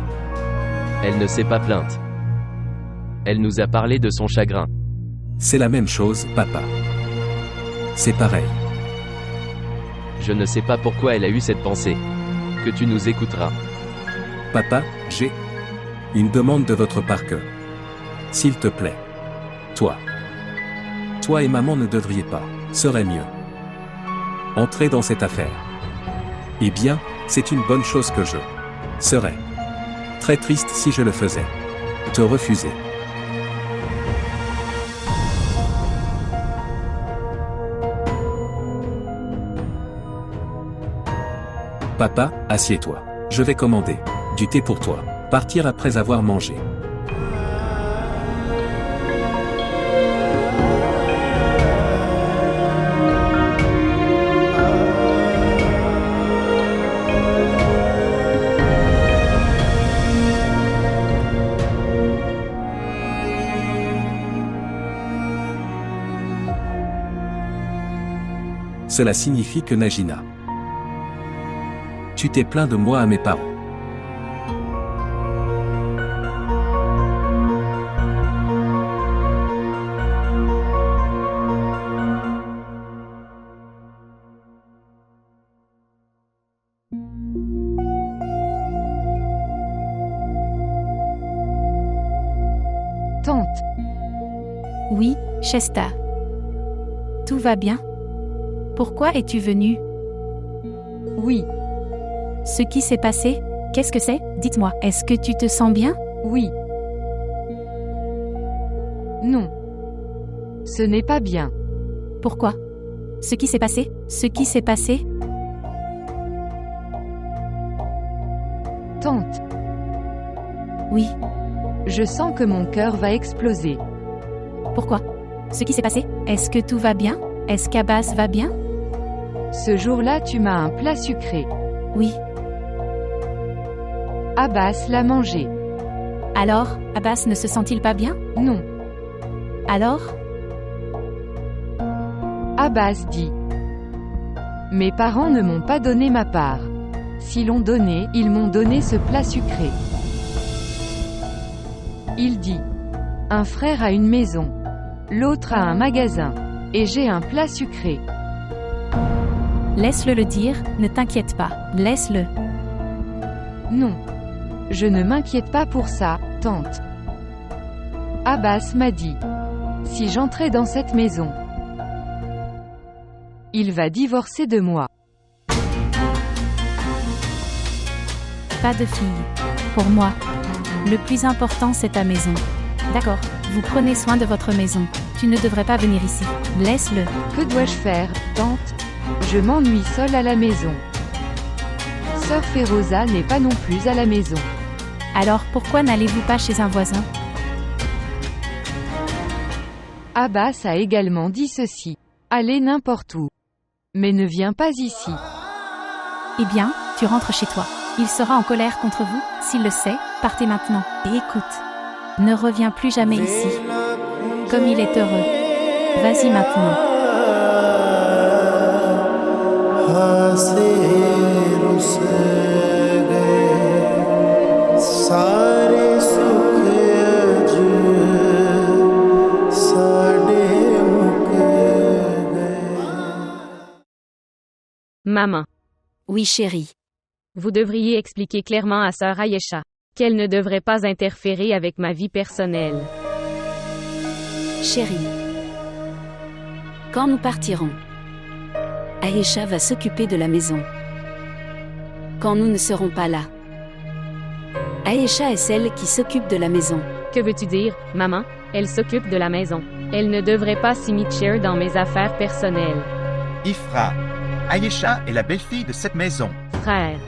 Elle ne s'est pas plainte. Elle nous a parlé de son chagrin. C'est la même chose, papa. C'est pareil. Je ne sais pas pourquoi elle a eu cette pensée. Que tu nous écouteras. Papa, j'ai une demande de votre part que, s'il te plaît, toi et maman ne devriez pas, serait mieux, entrer dans cette affaire. Eh bien, c'est une bonne chose que je serais très triste si je le faisais. Te refuser. Papa, assieds-toi. Je vais commander du thé pour toi. Partir après avoir mangé. Cela signifie que Najina, tu t'es plaint de moi à mes parents. Tante. Oui, Shesta. Tout va bien? Pourquoi es-tu venue? Oui. Ce qui s'est passé? Qu'est-ce que c'est? Dites-moi, est-ce que tu te sens bien? Oui. Non. Ce n'est pas bien. Pourquoi? Ce qui s'est passé? Ce qui s'est passé? Tante. Oui. Je sens que mon cœur va exploser. Pourquoi? Ce qui s'est passé? Est-ce que tout va bien? Est-ce qu'Abbas va bien? Ce jour-là, tu m'as un plat sucré. Oui. Abbas l'a mangé. Alors, Abbas ne se sent-il pas bien? Non. Alors? Abbas dit. Mes parents ne m'ont pas donné ma part. S'ils l'ont donné, ils m'ont donné ce plat sucré. Il dit. Un frère a une maison. L'autre a un magasin. Et j'ai un plat sucré. Laisse-le le dire, ne t'inquiète pas. Laisse-le. Non. Je ne m'inquiète pas pour ça, tante. Abbas m'a dit. Si j'entrais dans cette maison, il va divorcer de moi. Pas de fille. Pour moi. Le plus important c'est ta maison. D'accord, vous prenez soin de votre maison. Tu ne devrais pas venir ici. Laisse-le. Que dois-je faire, tante? Je m'ennuie seule à la maison. Sœur Feroza n'est pas non plus à la maison. Alors pourquoi n'allez-vous pas chez un voisin? Abbas a également dit ceci. Allez n'importe où. Mais ne viens pas ici. Eh bien, tu rentres chez toi. Il sera en colère contre vous, s'il le sait, partez maintenant. Et écoute. Ne reviens plus jamais ici. Comme il est heureux. Vas-y maintenant. Maman. Oui, chérie. Vous devriez expliquer clairement à sœur Ayesha qu'elle ne devrait pas interférer avec ma vie personnelle. Chérie. Quand nous partirons, Ayesha va s'occuper de la maison. Quand nous ne serons pas là, Ayesha est celle qui s'occupe de la maison. Que veux-tu dire, maman? Elle s'occupe de la maison. Elle ne devrait pas s'immiscer dans mes affaires personnelles. Ifra, Aïcha est la belle-fille de cette maison. Frère.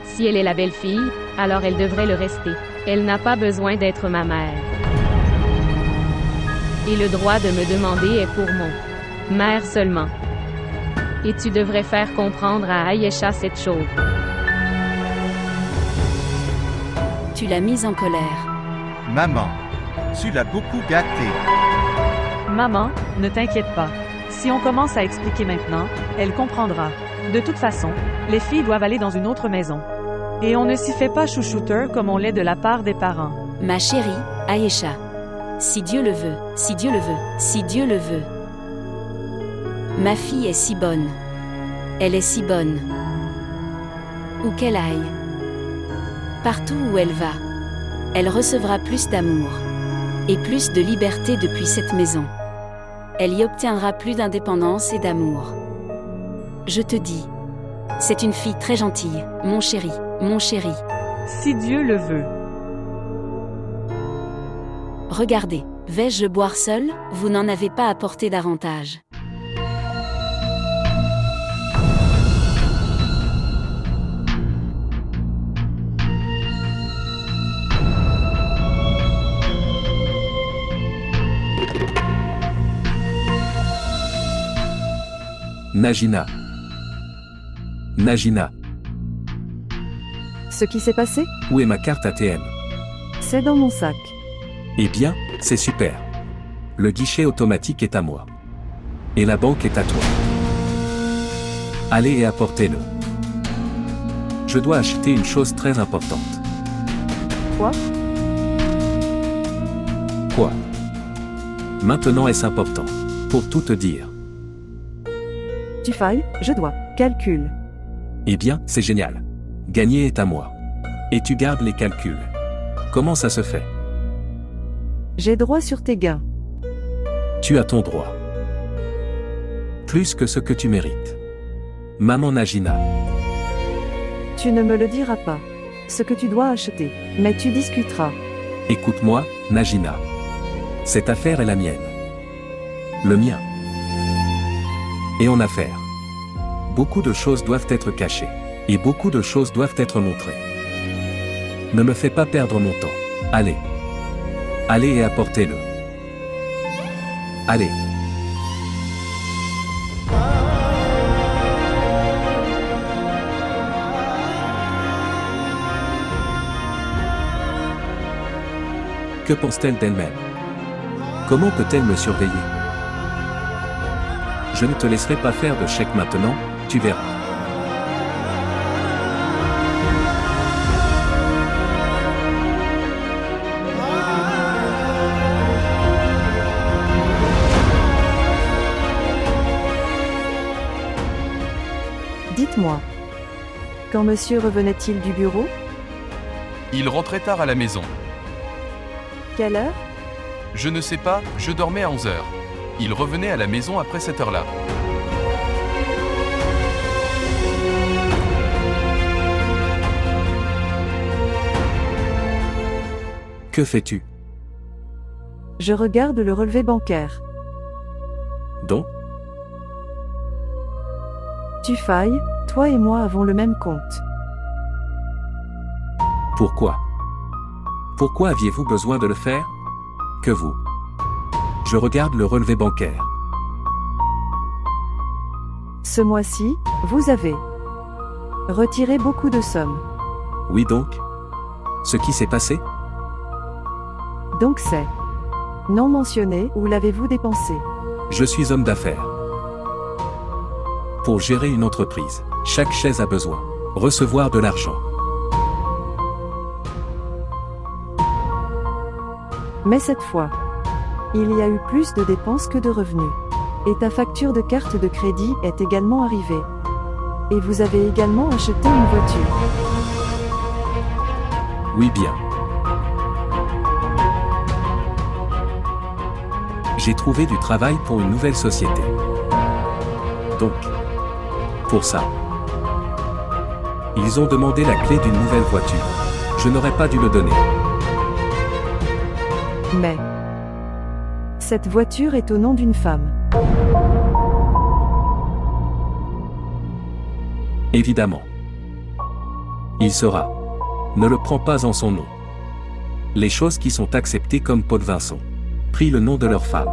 Si elle est la belle-fille, alors elle devrait le rester. Elle n'a pas besoin d'être ma mère. Et le droit de me demander est pour mon mère seulement. Et tu devrais faire comprendre à Aïcha cette chose. Tu l'as mise en colère. Maman, tu l'as beaucoup gâtée. Maman, ne t'inquiète pas. Si on commence à expliquer maintenant, elle comprendra. De toute façon, les filles doivent aller dans une autre maison. Et on ne s'y fait pas chouchouteur comme on l'est de la part des parents. Ma chérie, Aïcha. Si Dieu le veut, si Dieu le veut, si Dieu le veut. Ma fille est si bonne. Elle est si bonne. Où qu'elle aille. Partout où elle va. Elle recevra plus d'amour. Et plus de liberté depuis cette maison. Elle y obtiendra plus d'indépendance et d'amour. Je te dis. C'est une fille très gentille, mon chéri, mon chéri. Si Dieu le veut. Regardez, vais-je boire seul? Vous n'en avez pas apporté davantage. Najina. Najina, Ce qui s'est passé? où est ma carte ATM? C'est dans mon sac. Eh bien, c'est super. Le guichet automatique est à moi. Et la banque est à toi. Allez et apportez-le. Je dois acheter une chose très importante. Quoi? Quoi? Maintenant est-ce important. Pour tout te dire. Tu failles, je dois. Calcul. Eh bien, c'est génial. Gagner est à moi. Et tu gardes les calculs. Comment ça se fait? J'ai droit sur tes gains. Tu as ton droit. Plus que ce que tu mérites. Maman Najina. Tu ne me le diras pas. Ce que tu dois acheter. Mais tu discuteras. Écoute-moi, Najina. Cette affaire est la mienne. Le mien. Et en affaire. Beaucoup de choses doivent être cachées. Et beaucoup de choses doivent être montrées. Ne me fais pas perdre mon temps. Allez. Allez et apportez-le. Allez. Que pense-t-elle d'elle-même? Comment peut-elle me surveiller? Je ne te laisserai pas faire de chèque maintenant, tu verras. Dites-moi. Quand monsieur revenait-il du bureau? Il rentrait tard à la maison. Quelle heure? Je ne sais pas, je dormais à 11 heures. Il revenait à la maison après cette heure-là. Que fais-tu? Je regarde le relevé bancaire. Donc? Tu failles, toi et moi avons le même compte. Pourquoi? Pourquoi aviez-vous besoin de le faire? Que vous? Je regarde le relevé bancaire. Ce mois-ci, vous avez retiré beaucoup de sommes. Oui donc? Ce qui s'est passé? Donc c'est non mentionné, où l'avez-vous dépensé? Je suis homme d'affaires. Pour gérer une entreprise, chaque chaise a besoin recevoir de l'argent. Mais cette fois, il y a eu plus de dépenses que de revenus. Et ta facture de carte de crédit est également arrivée. Et vous avez également acheté une voiture. Oui bien. J'ai trouvé du travail pour une nouvelle société. Donc, pour ça, ils ont demandé la clé d'une nouvelle voiture. Je n'aurais pas dû le donner. Mais cette voiture est au nom d'une femme. Évidemment. Il sera. Ne le prends pas en son nom. Les choses qui sont acceptées comme Potvin sont pris le nom de leur femme.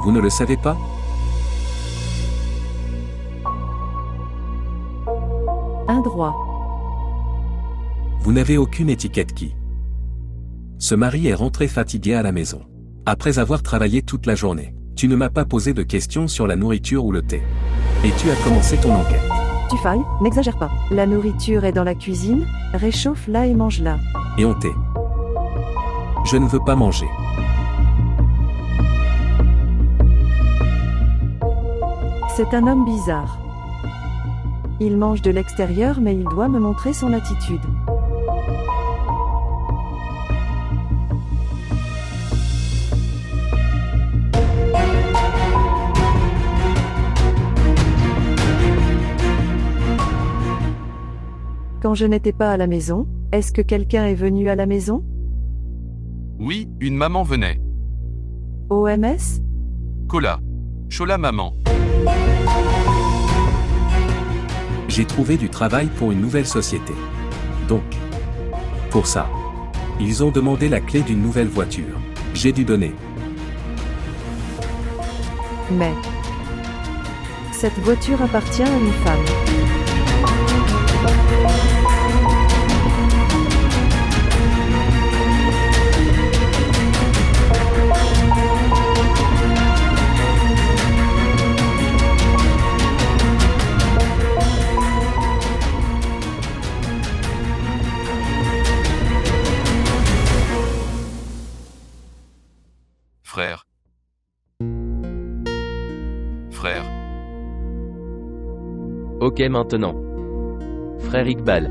Vous ne le savez pas? Un droit. Vous n'avez aucune étiquette qui. Ce mari est rentré fatigué à la maison. Après avoir travaillé toute la journée. Tu ne m'as pas posé de questions sur la nourriture ou le thé. Et tu as commencé ton enquête. Tu failles, n'exagère pas. La nourriture est dans la cuisine, réchauffe-la et mange-la. Et on thé. Je ne veux pas manger. C'est un homme bizarre. Il mange de l'extérieur mais il doit me montrer son attitude. Quand je n'étais pas à la maison, est-ce que quelqu'un est venu à la maison? Oui, une maman venait. OMS? Cola. Chola maman. J'ai trouvé du travail pour une nouvelle société. Donc, pour ça, ils ont demandé la clé d'une nouvelle voiture. J'ai dû donner. Mais cette voiture appartient à une femme. Frère. Frère. Ok maintenant. Frère Iqbal.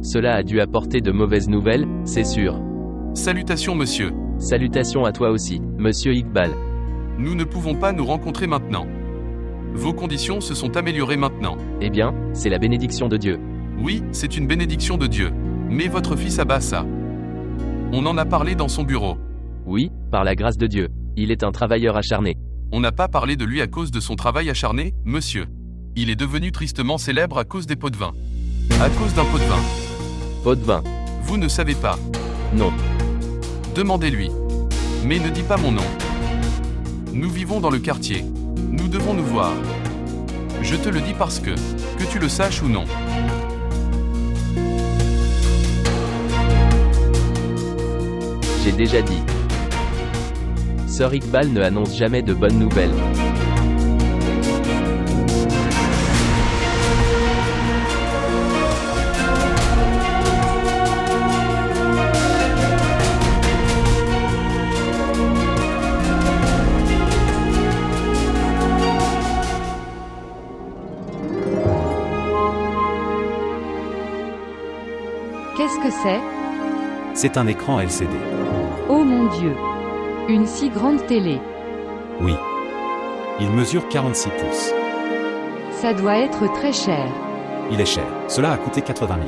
Cela a dû apporter de mauvaises nouvelles, c'est sûr. Salutations monsieur. Salutations à toi aussi, monsieur Iqbal. Nous ne pouvons pas nous rencontrer maintenant. Vos conditions se sont améliorées maintenant. Eh bien, c'est la bénédiction de Dieu. Oui, c'est une bénédiction de Dieu. Mais votre fils Abbas. On en a parlé dans son bureau. Oui, par la grâce de Dieu. Il est un travailleur acharné. On n'a pas parlé de lui à cause de son travail acharné, monsieur. Il est devenu tristement célèbre à cause des pots de vin. À cause d'un pot de vin. Pot de vin. Vous ne savez pas. Non. Demandez-lui. Mais ne dis pas mon nom. Nous vivons dans le quartier. Nous devons nous voir. Je te le dis parce que tu le saches ou non. J'ai déjà dit. Sœur Iqbal ne annonce jamais de bonnes nouvelles. Qu'est-ce que c'est? C'est un écran LCD. Oh mon Dieu! Une si grande télé. Oui. Il mesure 46 pouces. Ça doit être très cher. Il est cher. Cela a coûté 80 000.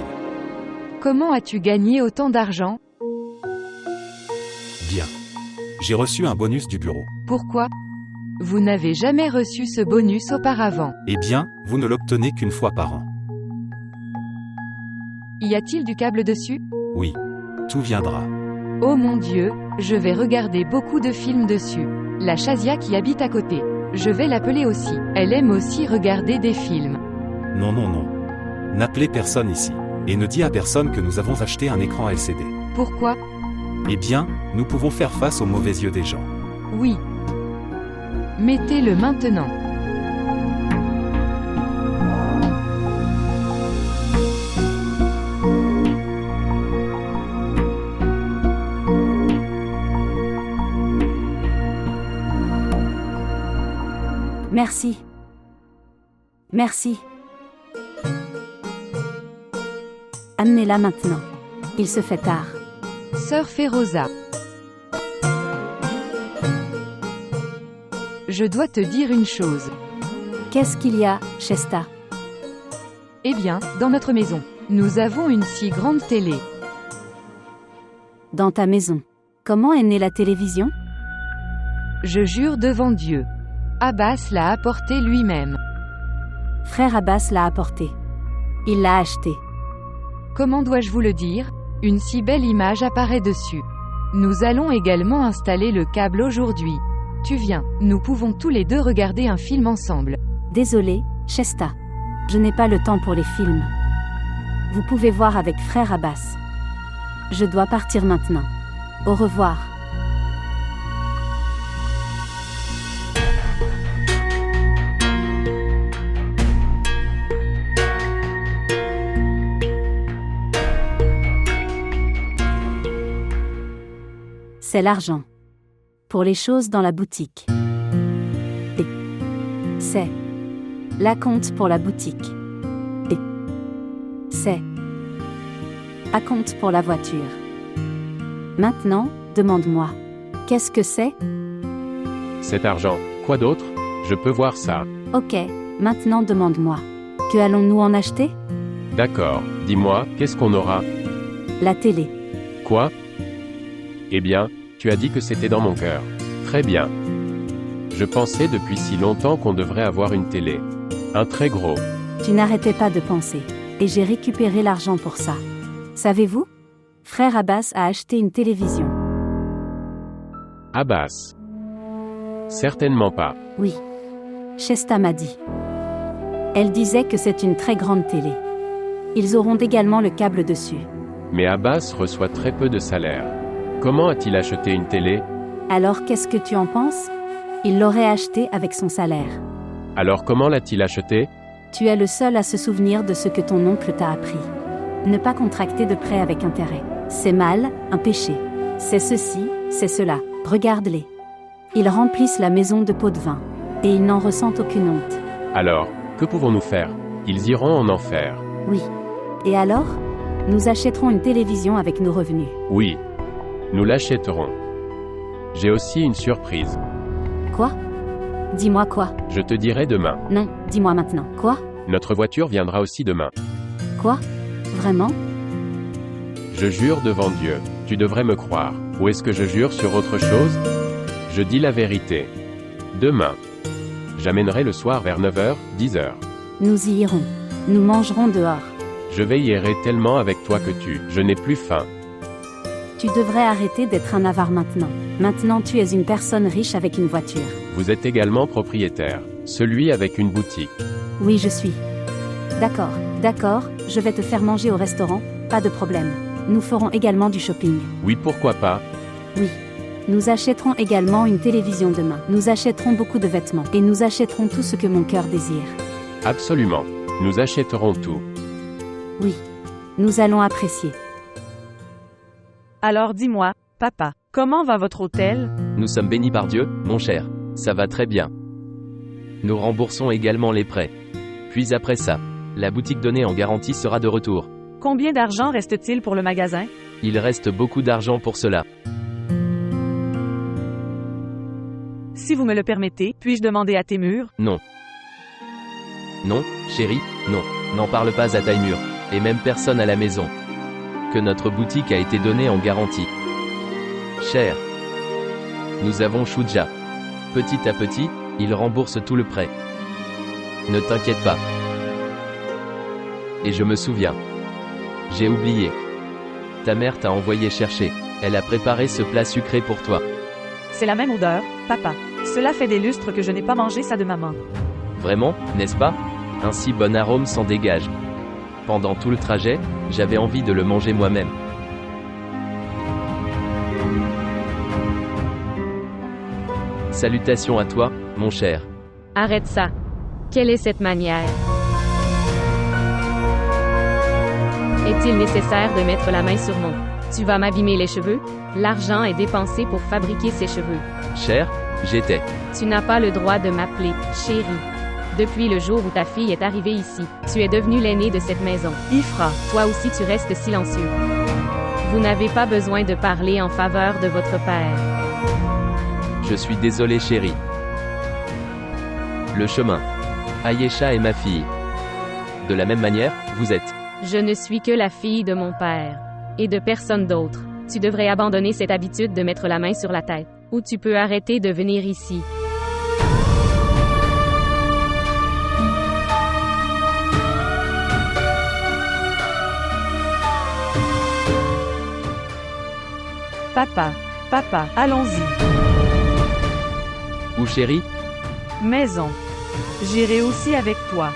Comment as-tu gagné autant d'argent? Bien. J'ai reçu un bonus du bureau. Pourquoi? Vous n'avez jamais reçu ce bonus auparavant. Eh bien, vous ne l'obtenez qu'une fois par an. Y a-t-il du câble dessus? Oui. Tout viendra. Oh mon Dieu, je vais regarder beaucoup de films dessus. La Shazia qui habite à côté. Je vais l'appeler aussi. Elle aime aussi regarder des films. Non, non, non. N'appelez personne ici. Et ne dis à personne que nous avons acheté un écran LCD. Pourquoi? Eh bien, nous pouvons faire face aux mauvais yeux des gens. Oui. Mettez-le maintenant. Merci. Merci. Amenez-la maintenant. Il se fait tard. Sœur Féroza. Je dois te dire une chose. Qu'est-ce qu'il y a, Shesta? Eh bien, dans notre maison, nous avons une si grande télé. Dans ta maison. Comment est née la télévision? Je jure devant Dieu. Abbas l'a apporté lui-même. Frère Abbas l'a apporté. Il l'a acheté. Comment dois-je vous le dire? Une si belle image apparaît dessus. Nous allons également installer le câble aujourd'hui. Tu viens, nous pouvons tous les deux regarder un film ensemble. Désolé, Shesta. Je n'ai pas le temps pour les films. Vous pouvez voir avec frère Abbas. Je dois partir maintenant. Au revoir. C'est l'argent. Pour les choses dans la boutique. Et c'est la compte pour la boutique. Et c'est à compte pour la voiture. Maintenant, demande-moi. Qu'est-ce que c'est? Cet argent. Quoi d'autre? Je peux voir ça. Ok, maintenant demande-moi. Que allons-nous en acheter? D'accord, dis-moi, qu'est-ce qu'on aura? La télé. Quoi? Eh bien, tu as dit que c'était dans mon cœur. Très bien. Je pensais depuis si longtemps qu'on devrait avoir une télé. Un très gros. Tu n'arrêtais pas de penser. Et j'ai récupéré l'argent pour ça. Savez-vous? Frère Abbas a acheté une télévision. Abbas. Certainement pas. Oui. Shesta m'a dit. Elle disait que c'est une très grande télé. Ils auront également le câble dessus. Mais Abbas reçoit très peu de salaire. Comment a-t-il acheté une télé? Alors qu'est-ce que tu en penses? Il l'aurait acheté avec son salaire. Alors comment l'a-t-il acheté? Tu es le seul à se souvenir de ce que ton oncle t'a appris. Ne pas contracter de prêt avec intérêt. C'est mal, un péché. C'est ceci, c'est cela. Regarde-les. Ils remplissent la maison de pots de vin. Et ils n'en ressentent aucune honte. Alors, que pouvons-nous faire? Ils iront en enfer. Oui. Et alors? Nous achèterons une télévision avec nos revenus. Oui. Nous l'achèterons. J'ai aussi une surprise. Quoi? Dis-moi quoi? Je te dirai demain. Non, dis-moi maintenant. Quoi? Notre voiture viendra aussi demain. Quoi? Vraiment? Je jure devant Dieu. Tu devrais me croire. Ou est-ce que je jure sur autre chose? Je dis la vérité. Demain. J'amènerai le soir vers 9h, 10h. Nous y irons. Nous mangerons dehors. Je veillerai tellement avec toi que je n'ai plus faim. Tu devrais arrêter d'être un avare maintenant. Maintenant tu es une personne riche avec une voiture. Vous êtes également propriétaire. Celui avec une boutique. Oui, je suis. D'accord, d'accord, je vais te faire manger au restaurant, pas de problème. Nous ferons également du shopping. Oui, pourquoi pas? Oui. Nous achèterons également une télévision demain. Nous achèterons beaucoup de vêtements. Et nous achèterons tout ce que mon cœur désire. Absolument. Nous achèterons tout. Oui. Nous allons apprécier. Alors dis-moi, papa, comment va votre hôtel? Nous sommes bénis par Dieu, mon cher. Ça va très bien. Nous remboursons également les prêts. Puis après ça, la boutique donnée en garantie sera de retour. Combien d'argent reste-t-il pour le magasin? Il reste beaucoup d'argent pour cela. Si vous me le permettez, puis-je demander à Témur? Non. Non, chérie, non. N'en parle pas à Taimur. Et même personne à la maison. Que notre boutique a été donnée en garantie. Cher. Nous avons Shuja. Petit à petit, il rembourse tout le prêt. Ne t'inquiète pas. Et je me souviens. J'ai oublié. Ta mère t'a envoyé chercher. Elle a préparé ce plat sucré pour toi. C'est la même odeur, papa. Cela fait des lustres que je n'ai pas mangé ça de maman. Vraiment, n'est-ce pas? Un si bon arôme s'en dégage. Pendant tout le trajet, j'avais envie de le manger moi-même. Salutations à toi, mon cher. Arrête ça. Quelle est cette manière? Est-il nécessaire de mettre la main sur mon... Tu vas m'abîmer les cheveux? L'argent est dépensé pour fabriquer ces cheveux. Cher, j'étais. Tu n'as pas le droit de m'appeler chérie. Depuis le jour où ta fille est arrivée ici, tu es devenu l'aîné de cette maison. Ifra, toi aussi tu restes silencieux. Vous n'avez pas besoin de parler en faveur de votre père. Je suis désolé chérie. Le chemin. Ayesha est ma fille. De la même manière, vous êtes. Je ne suis que la fille de mon père. Et de personne d'autre. Tu devrais abandonner cette habitude de mettre la main sur la tête. Ou tu peux arrêter de venir ici. Papa, papa, allons-y. Où chérie? Maison. J'irai aussi avec toi.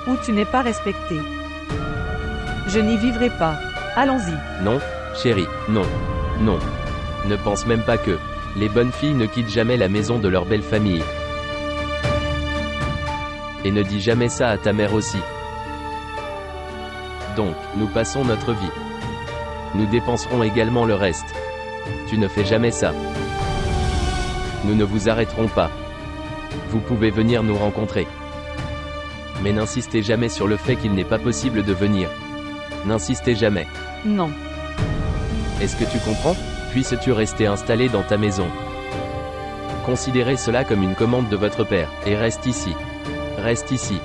Où tu n'es pas respecté. Je n'y vivrai pas. Allons-y. Non, chérie, non. Non. Ne pense même pas que les bonnes filles ne quittent jamais la maison de leur belle famille. Et ne dis jamais ça à ta mère aussi. Donc, nous passons notre vie. Nous dépenserons également le reste. Tu ne fais jamais ça. Nous ne vous arrêterons pas. Vous pouvez venir nous rencontrer. Mais n'insistez jamais sur le fait qu'il n'est pas possible de venir. N'insistez jamais. Non. Est-ce que tu comprends? Puisses-tu rester installé dans ta maison? Considérez cela comme une commande de votre père, et reste ici. Reste ici.